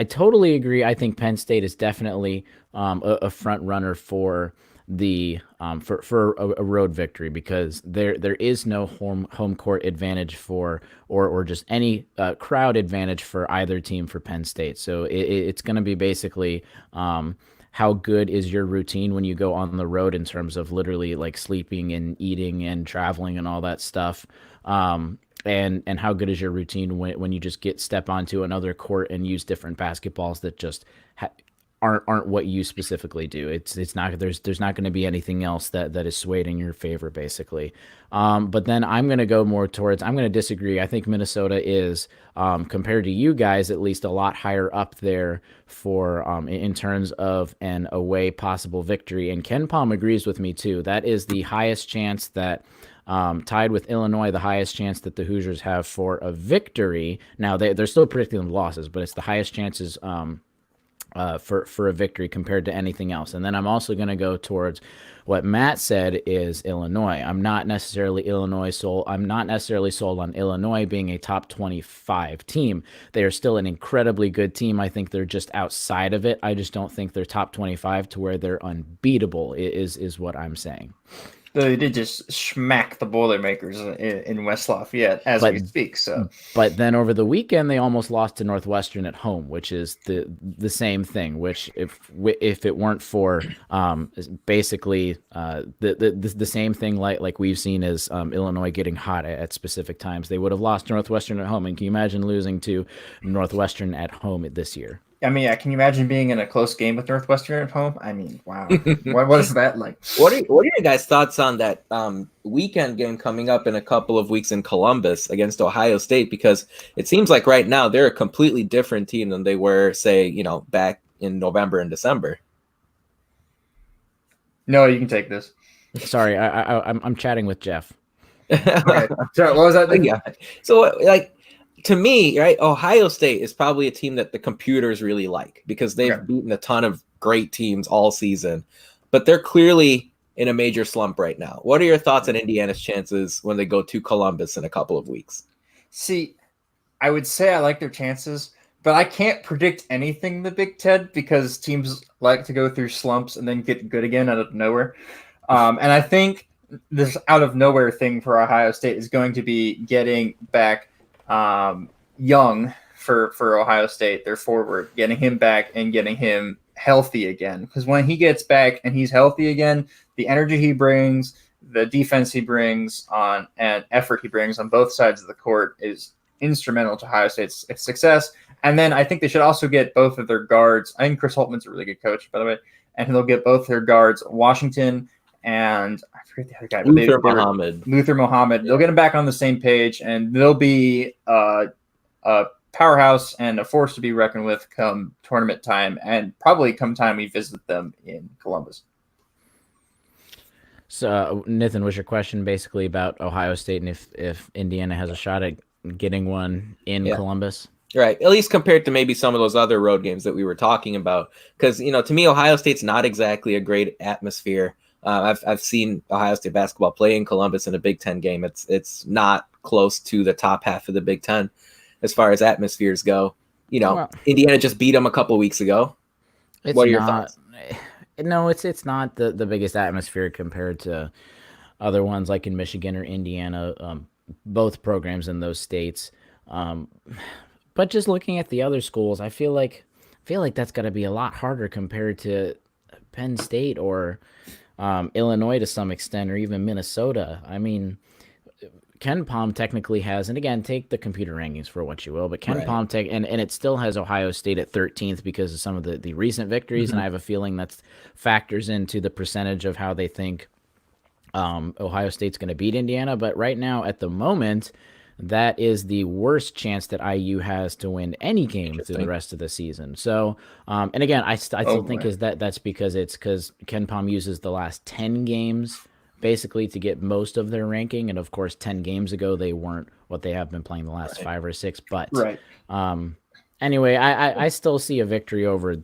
totally agree. I think Penn State is definitely a front runner for the for a road victory, because there is no home court advantage for or just any crowd advantage for either team for Penn State. So it's going to be basically how good is your routine when you go on the road in terms of literally like sleeping and eating and traveling and all that stuff. And how good is your routine when you just step onto another court and use different basketballs that just aren't what you specifically do. It's not there's not going to be anything else that is swayed in your favor, basically. But then I'm going to go more towards, I'm going to disagree. I think Minnesota is compared to you guys at least a lot higher up there for in terms of an away possible victory. And Ken Palm agrees with me too. That is the highest chance that. Tied with Illinois, the highest chance that the Hoosiers have for a victory. Now they're still predicting the losses, but it's the highest chances for a victory compared to anything else. And then I'm also going to go towards what Matt said is Illinois. I'm not necessarily sold on Illinois being a top 25 team. They are still an incredibly good team. I think they're just outside of it. I just don't think they're top 25 to where they're unbeatable is what I'm saying. They did just smack the Boilermakers in West Lafayette as we speak. But then over the weekend, they almost lost to Northwestern at home, which is the same thing. Which if it weren't for basically the same thing like we've seen as Illinois getting hot at specific times, they would have lost to Northwestern at home. And can you imagine losing to Northwestern at home this year? I mean, yeah, can you imagine being in a close game with Northwestern at home? I mean, wow. What is that like? What are your guys' thoughts on that weekend game coming up in a couple of weeks in Columbus against Ohio State? Because it seems like right now they're a completely different team than they were, say, back in November and December. No, you can take this. Sorry, I'm chatting with Jeff. Okay. Sorry, what was that thing? Yeah. So, to me, right, Ohio State is probably a team that the computers really like because they've beaten a ton of great teams all season, but they're clearly in a major slump right now. What are your thoughts on Indiana's chances when they go to Columbus in a couple of weeks? See, I would say I like their chances, but I can't predict anything in the Big Ten because teams like to go through slumps and then get good again out of nowhere. And I think this out of nowhere thing for Ohio State is going to be getting back Young for Ohio State, their forward, getting him back and getting him healthy again. Because when he gets back and he's healthy again, the energy he brings, the defense he brings on, and effort he brings on both sides of the court is instrumental to Ohio State's success. And then I think they should also get both of their guards. I think Chris Holtman's a really good coach, by the way, and they'll get both their guards, Washington and I forget the other guy. Luther Muhammad. They'll get them back on the same page, and they'll be a powerhouse and a force to be reckoned with come tournament time, and probably come time we visit them in Columbus. So, Nathan, was your question basically about Ohio State and if Indiana has a shot at getting one in Columbus? Right, at least compared to maybe some of those other road games that we were talking about. Because, to me, Ohio State's not exactly a great atmosphere. I've seen Ohio State basketball play in Columbus in a Big Ten game. It's not close to the top half of the Big Ten as far as atmospheres go. Indiana just beat them a couple weeks ago. What are your thoughts? No, it's not the biggest atmosphere compared to other ones like in Michigan or Indiana, both programs in those states. But just looking at the other schools, I feel like that's got to be a lot harder compared to Penn State or Illinois to some extent, or even Minnesota. I mean, Ken Palm technically has, and again, take the computer rankings for what you will, but Ken Palm and it still has Ohio State at 13th because of some of the recent victories, and I have a feeling that factors into the percentage of how they think Ohio State's going to beat Indiana, but right now at the moment, that is the worst chance that IU has to win any game through the rest of the season. So, and again, I still think that's because Ken Palm uses the last 10 games basically to get most of their ranking, and of course, 10 games ago they weren't what they have been playing the last 5 or 6. But anyway, I still see a victory over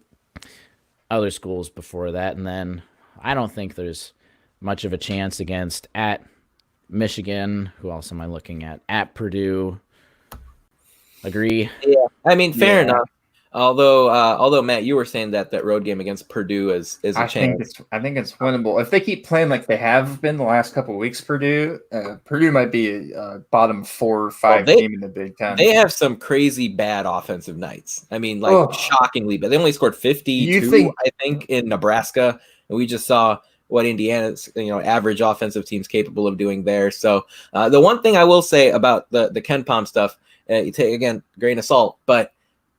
other schools before that, and then I don't think there's much of a chance against at Michigan. Who else am I looking at? At Purdue. Agree. Yeah, I mean, fair enough. Although Matt, you were saying that road game against Purdue is a chance. I think it's winnable if they keep playing like they have been the last couple of weeks. Purdue might be a bottom 4 or 5 team in the Big Ten. They have some crazy bad offensive nights. I mean, like shockingly, but they only scored 52, I think, in Nebraska, and we just saw what Indiana's average offensive team's capable of doing there. So the one thing I will say about the Ken Palm stuff, you take again grain of salt, but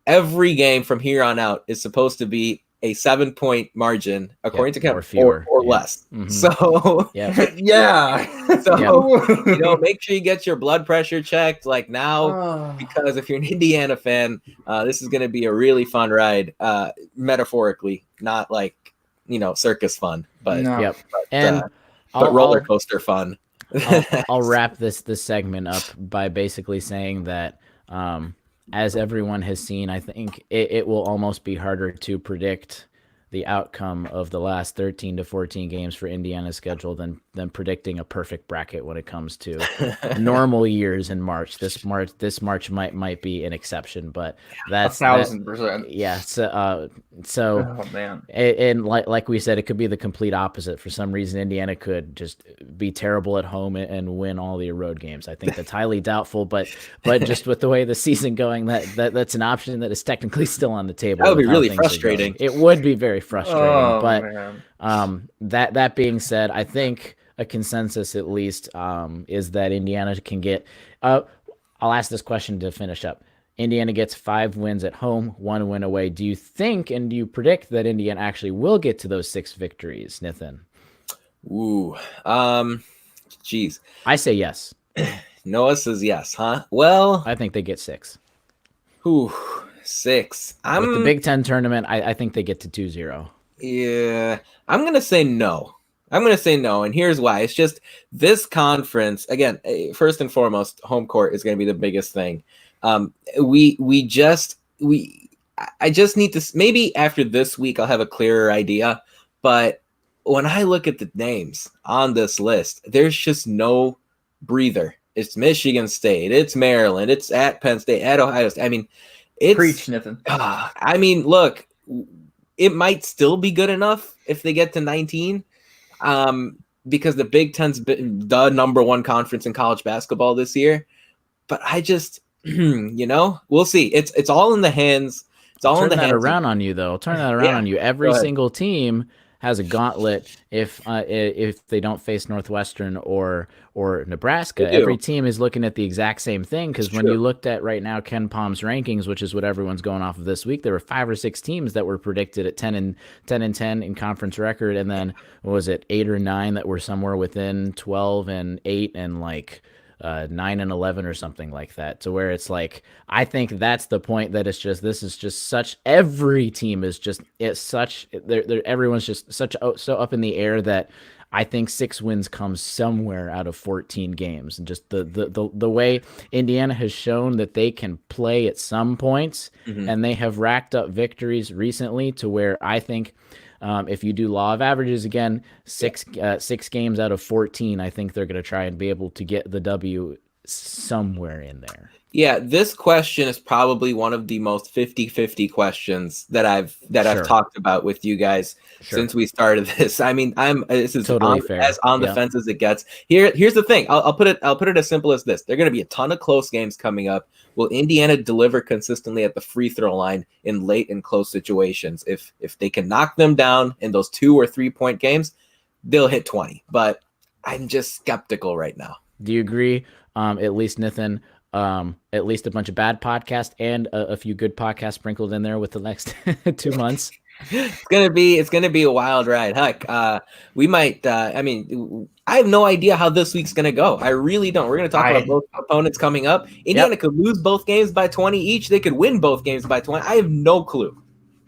every game from here on out is supposed to be a 7-point margin according to Ken, or less. Mm-hmm. So So make sure you get your blood pressure checked like now, because if you're an Indiana fan, this is going to be a really fun ride, metaphorically, not like circus fun, but but roller coaster fun. I'll wrap this segment up by basically saying that as everyone has seen, I think it will almost be harder to predict the outcome of the last 13 to 14 games for Indiana's schedule than predicting a perfect bracket when it comes to normal years in March. This March might be an exception, but that's 1,000%. Yeah. So oh, man. And like we said, it could be the complete opposite. For some reason, Indiana could just be terrible at home and win all the road games. I think that's highly doubtful, but just with the way the season going, that's an option that is technically still on the table. That would be really frustrating. It would be very frustrating, that being said, I think a consensus at least is that Indiana can get I'll ask this question to finish up. Indiana gets 5 wins at home, 1 win away. Do you think and do you predict that Indiana actually will get to those 6 victories, Nathan? Geez. I say yes. Noah says yes, huh? Well, I think they get 6. 6. With the Big Ten tournament, I think they get to 2-0. Yeah, I'm going to say no. And here's why. It's just this conference, again, first and foremost, home court is going to be the biggest thing. I just need to, maybe after this week, I'll have a clearer idea. But when I look at the names on this list, there's just no breather. It's Michigan State, it's Maryland, it's at Penn State, at Ohio State. I mean, preach, Nathan. I mean, look, it might still be good enough if they get to 19, because the Big Ten's been the number 1 conference in college basketball this year. But I just, we'll see. It's all in the hands. It's all in the hands. Turn that around on you, though. Turn that around on you. Every single team has a gauntlet if they don't face Northwestern or Nebraska. Every team is looking at the exact same thing, because when you looked at right now Ken Palm's rankings, which is what everyone's going off of this week, there were 5 or 6 teams that were predicted at 10 and 10 in conference record, and then what was it, 8 or 9 that were somewhere within 12 and 8 and like 9 and 11 or something like that, to where it's like, I think that's the point, that it's just, this is just such, every team is just, it's such, everyone's just so up in the air that I think 6 wins comes somewhere out of 14 games. And just the way Indiana has shown that they can play at some points, and they have racked up victories recently, to where I think if you do law of averages again, 6 games out of 14, I think they're going to try and be able to get the W somewhere in there. Yeah, this question is probably one of the most 50-50 questions that I've talked about with you guys since we started this. I mean, this is totally fair. As on the fence as it gets. Here's the thing. I'll put it as simple as this. There are going to be a ton of close games coming up. Will Indiana deliver consistently at the free throw line in late and close situations? If they can knock them down in those 2 or 3 point games, they'll hit 20. But I'm just skeptical right now. Do you agree? At least Nathan. At least a bunch of bad podcasts and a few good podcasts sprinkled in there with the next 2 months. It's gonna be a wild ride. Heck, we might. I mean, I have no idea how this week's gonna go. I really don't. We're gonna talk about both opponents coming up. Indiana could lose both games by 20 each. They could win both games by 20. I have no clue.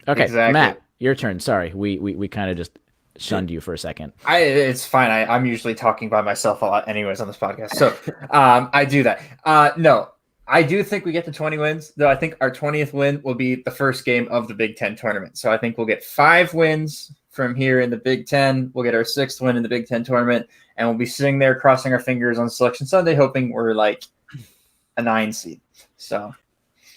Okay, exactly. Matt, your turn. Sorry, we kind of just shunned you for a second. It's fine. I'm usually talking by myself a lot, anyways, on this podcast. So I do that. No. I do think we get to 20 wins, though I think our 20th win will be the first game of the Big Ten tournament. So I think we'll get 5 wins from here in the Big Ten. We'll get our 6th win in the Big Ten tournament, and we'll be sitting there crossing our fingers on Selection Sunday, hoping we're like a 9 seed. So,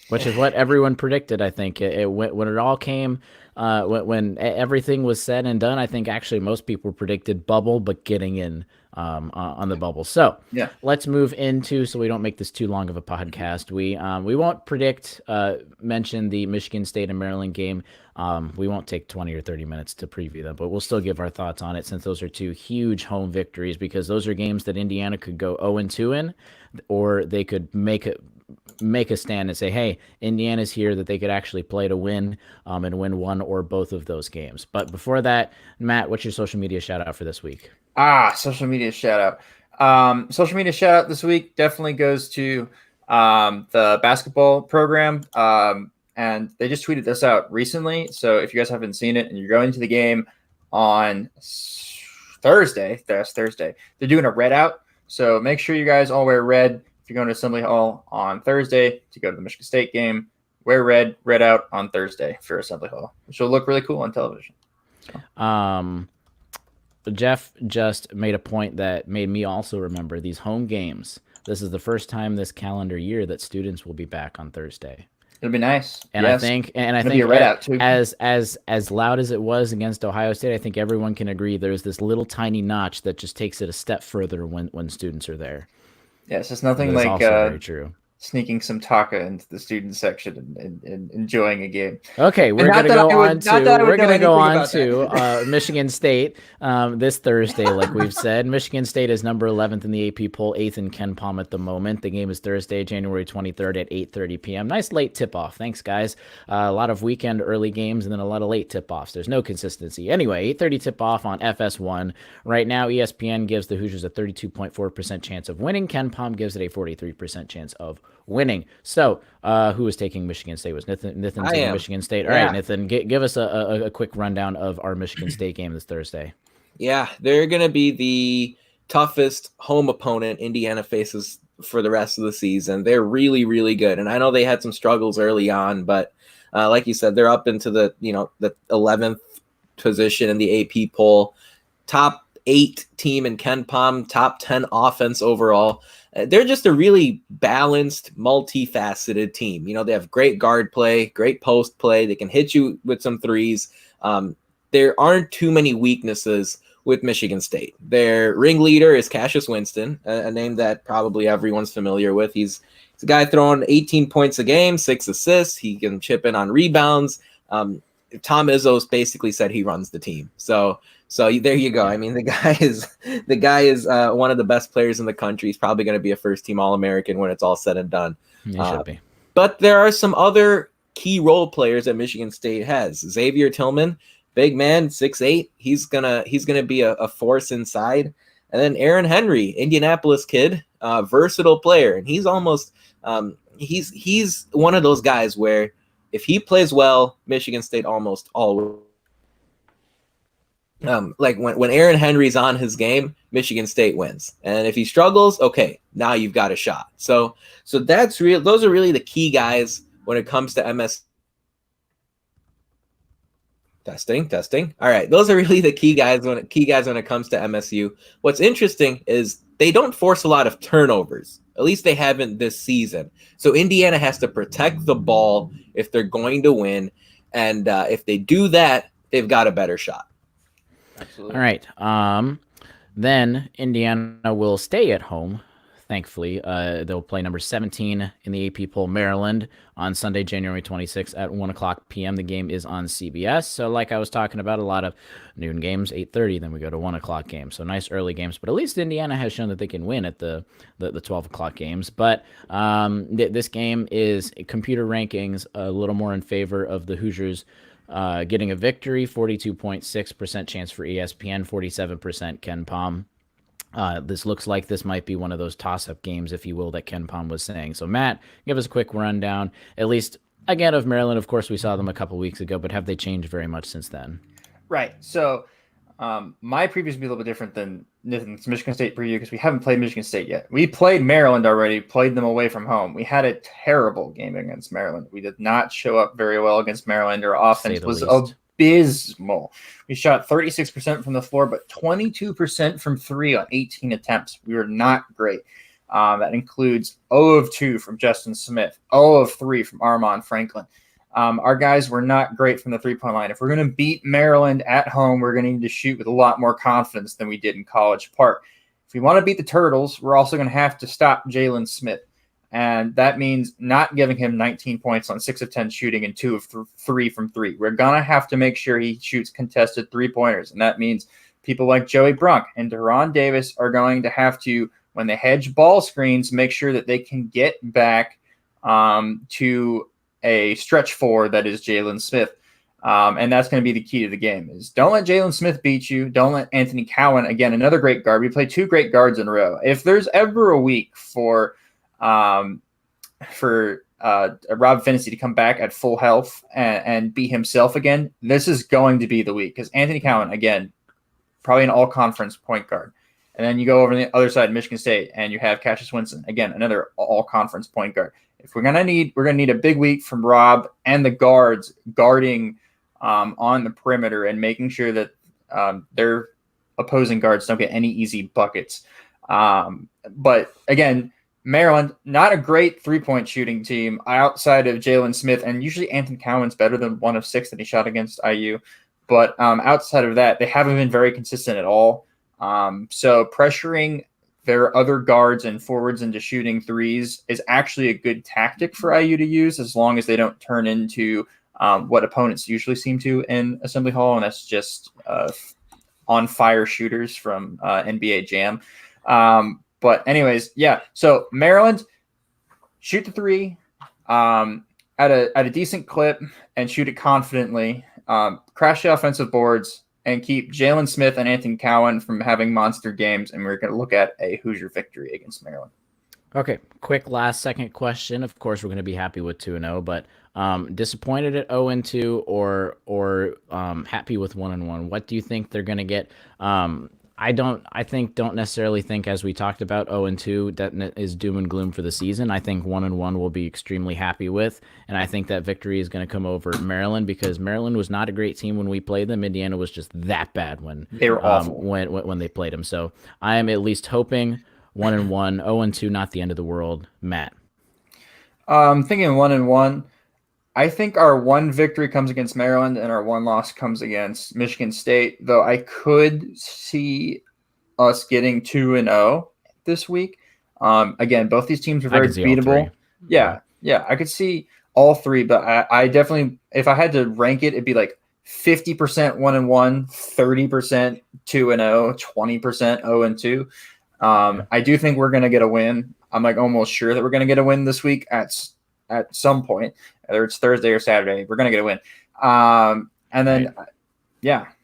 which is what everyone predicted, I think. When it all came, when everything was said and done, I think actually most people predicted bubble, but getting in on the bubble. So let's move into, so we don't make this too long of a podcast. We won't mention the Michigan State and Maryland game. We won't take 20 or 30 minutes to preview them, but we'll still give our thoughts on it since those are 2 huge home victories, because those are games that Indiana could go 0-2 in, or they could make a stand and say, hey, Indiana's here, that they could actually play to win and win one or both of those games. But before that, Matt, what's your social media shout out for this week? Social media shout out. Social media shout out this week definitely goes to the basketball program. And they just tweeted this out recently. So if you guys haven't seen it and you're going to the game on Thursday, they're doing a red out. So make sure you guys all wear red. If you're going to Assembly Hall on Thursday to go to the Michigan State game, wear red out on Thursday for Assembly Hall, which will look really cool on television. So. Jeff just made a point that made me also remember these home games. This is the first time this calendar year that students will be back on Thursday. It'll be nice. And yes. I think as loud as it was against Ohio State, I think everyone can agree there's this little tiny notch that just takes it a step further when students are there. Yes, it's nothing like very true. Sneaking some taco into the student section and enjoying a game. Okay, we're going to go on to Michigan State this Thursday, like we've said. Michigan State is number 11th in the AP poll, 8th in Ken Palm at the moment. The game is Thursday, January 23rd at 8:30 p.m. Nice late tip-off. Thanks, guys. A lot of weekend early games and then a lot of late tip-offs. There's no consistency. Anyway, 8:30 tip-off on FS1. Right now, ESPN gives the Hoosiers a 32.4% chance of winning. Ken Palm gives it a 43% chance of winning. So, who was taking Michigan State? Was Nathan taking Michigan State? All right, Nathan, give us a quick rundown of our Michigan State game this Thursday. Yeah, they're going to be the toughest home opponent Indiana faces for the rest of the season. They're really, really good. And I know they had some struggles early on, but like you said, they're up into the 11th position in the AP poll, top 8 team in Ken Palm, top 10 offense overall. They're just a really balanced, multifaceted team. They have great guard play, great post play. They can hit you with some threes. There aren't too many weaknesses with Michigan State. Their ringleader is Cassius Winston, a name that probably everyone's familiar with. He's a guy throwing 18 points a game, 6 assists. He can chip in on rebounds. Tom Izzo's basically said he runs the team. So there you go. I mean, the guy is one of the best players in the country. He's probably going to be a first-team All-American when it's all said and done. He should be. But there are some other key role players that Michigan State has. Xavier Tillman, big man, 6'8". He's gonna be a force inside. And then Aaron Henry, Indianapolis kid, versatile player, and he's almost he's one of those guys where if he plays well, Michigan State almost always. Like when Aaron Henry's on his game, Michigan State wins. And if he struggles, okay, now you've got a shot. So that's real. Those are really the key guys when it comes to MS. Testing. All right, those are really the key guys when it comes to MSU. What's interesting is they don't force a lot of turnovers. At least they haven't this season. So Indiana has to protect the ball if they're going to win, and if they do that, they've got a better shot. Absolutely. All right. Then Indiana will stay at home. Thankfully, they'll play number 17 in the AP poll, Maryland, on Sunday, January 26th at 1:00 p.m. The game is on CBS. So like I was talking about, a lot of noon games, 8:30, then we go to 1:00 games. So nice early games. But at least Indiana has shown that they can win at the 12 o'clock games. But this game is computer rankings a little more in favor of the Hoosiers getting a victory, 42.6% chance for ESPN, 47% Ken Palm. This looks like this might be one of those toss-up games, if you will, that Ken Palm was saying. So, Matt, give us a quick rundown, at least, again, of Maryland. Of course, we saw them a couple weeks ago, but have they changed very much since then? Right. So, my preview will be a little bit different than Nathan's Michigan State preview because we haven't played Michigan State yet. We played Maryland already, played them away from home. We had a terrible game against Maryland. We did not show up very well against Maryland. Our offense was abysmal. We shot 36% from the floor, but 22% from 3 on 18 attempts. We were not great. That includes 0 of 2 from Justin Smith, 0 of 3 from Armand Franklin. Our guys were not great from the three-point line. If we're going to beat Maryland at home, we're going to need to shoot with a lot more confidence than we did in College Park. If we want to beat the Turtles, we're also going to have to stop Jalen Smith. And that means not giving him 19 points on 6 of 10 shooting and 2 of 3 from 3. We're going to have to make sure he shoots contested three-pointers. And that means people like Joey Brunk and Deron Davis are going to have to, when they hedge ball screens, make sure that they can get back to a stretch 4 that is Jalen Smith. And that's going to be the key to the game is don't let Jalen Smith beat you. Don't let Anthony Cowan, again, another great guard. We play 2 great guards in a row. If there's ever a week for Rob Finney to come back at full health and be himself again, this is going to be the week because Anthony Cowan, again, probably an all-conference point guard. And then you go over on the other side, Michigan State, and you have Cassius Winston, again, another all-conference point guard. If we're gonna need a big week from Rob and the guards guarding on the perimeter and making sure that their opposing guards don't get any easy buckets. But again, Maryland, not a great three-point shooting team outside of Jalen Smith, and usually Anthony Cowan's better than 1 of 6 that he shot against IU. But outside of that, they haven't been very consistent at all. So pressuring their other guards and forwards into shooting threes is actually a good tactic for IU to use as long as they don't turn into what opponents usually seem to in Assembly Hall, and that's just on-fire shooters from NBA Jam. But anyways, yeah, so Maryland, shoot the 3 at a decent clip and shoot it confidently, crash the offensive boards, and keep Jalen Smith and Anthony Cowan from having monster games, and we're going to look at a Hoosier victory against Maryland. Okay, quick last second question. Of course, we're going to be happy with 2-0, but disappointed at 0-2 or happy with 1-1? What do you think they're going to get? Don't necessarily think, as we talked about, 0-2 that is doom and gloom for the season. I think 1-1 we'll be extremely happy with, and I think that victory is going to come over Maryland because Maryland was not a great team when we played them. Indiana was just that bad when they were awful when they played them. So I am at least hoping 1-1, 0-2, not the end of the world. Matt, I'm thinking 1-1. I think our 1 victory comes against Maryland and our 1 loss comes against Michigan State, though I could see us getting 2-0 this week. Again, both these teams are very beatable. Yeah, I could see all 3, but I definitely, if I had to rank it, it'd be like 50% 1-1, 30% 2-0, 20% 0-2. I do think we're going to get a win. I'm like almost sure that we're going to get a win this week at some point, whether it's Thursday or Saturday, we're going to get a win. And then,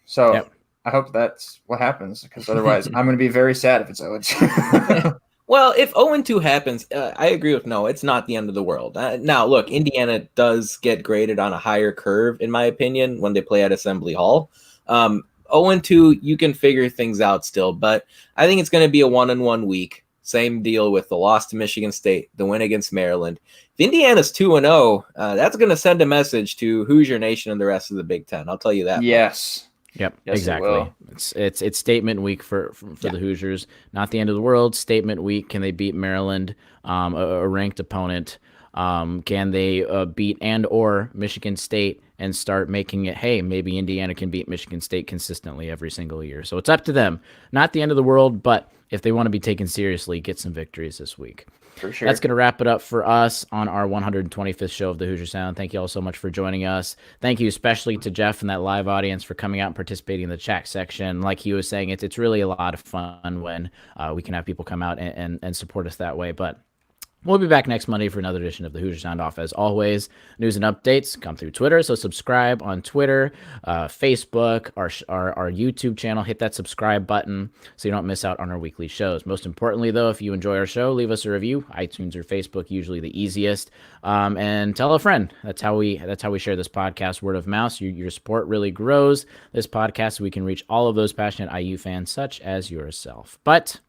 so yep. I hope that's what happens because otherwise I'm going to be very sad if it's 0-2. Well, if 0-2 happens, I agree with no, it's not the end of the world. Now, look, Indiana does get graded on a higher curve, in my opinion, when they play at Assembly Hall. 0-2, you can figure things out still, but I think it's going to be a 1-1 week. Same deal with the loss to Michigan State, the win against Maryland. If Indiana's 2-0, that's going to send a message to Hoosier Nation and the rest of the Big Ten. I'll tell you that. Yes. Yep, yes, exactly. It's statement week for the Hoosiers. Not the end of the world. Statement week. Can they beat Maryland, a ranked opponent? Can they beat and or Michigan State and start making it, hey, maybe Indiana can beat Michigan State consistently every single year. So it's up to them. Not the end of the world, but if they want to be taken seriously, get some victories this week. For sure. That's going to wrap it up for us on our 125th show of the Hoosier Sound. Thank you all so much for joining us. Thank you especially to Jeff and that live audience for coming out and participating in the chat section. Like he was saying, it's really a lot of fun when we can have people come out and support us that way. But We'll be back next Monday for another edition of the Hoosier Sound Off. As always, news and updates come through Twitter, so subscribe on Twitter, Facebook, our YouTube channel. Hit that subscribe button so you don't miss out on our weekly shows. Most importantly, though, if you enjoy our show, leave us a review. iTunes or Facebook, usually the easiest. And tell a friend. That's how we share this podcast. Word of mouth. Your support really grows this podcast, so we can reach all of those passionate IU fans such as yourself. But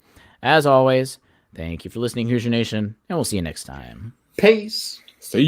as always, thank you for listening, Hoosier Nation, and we'll see you next time. Peace.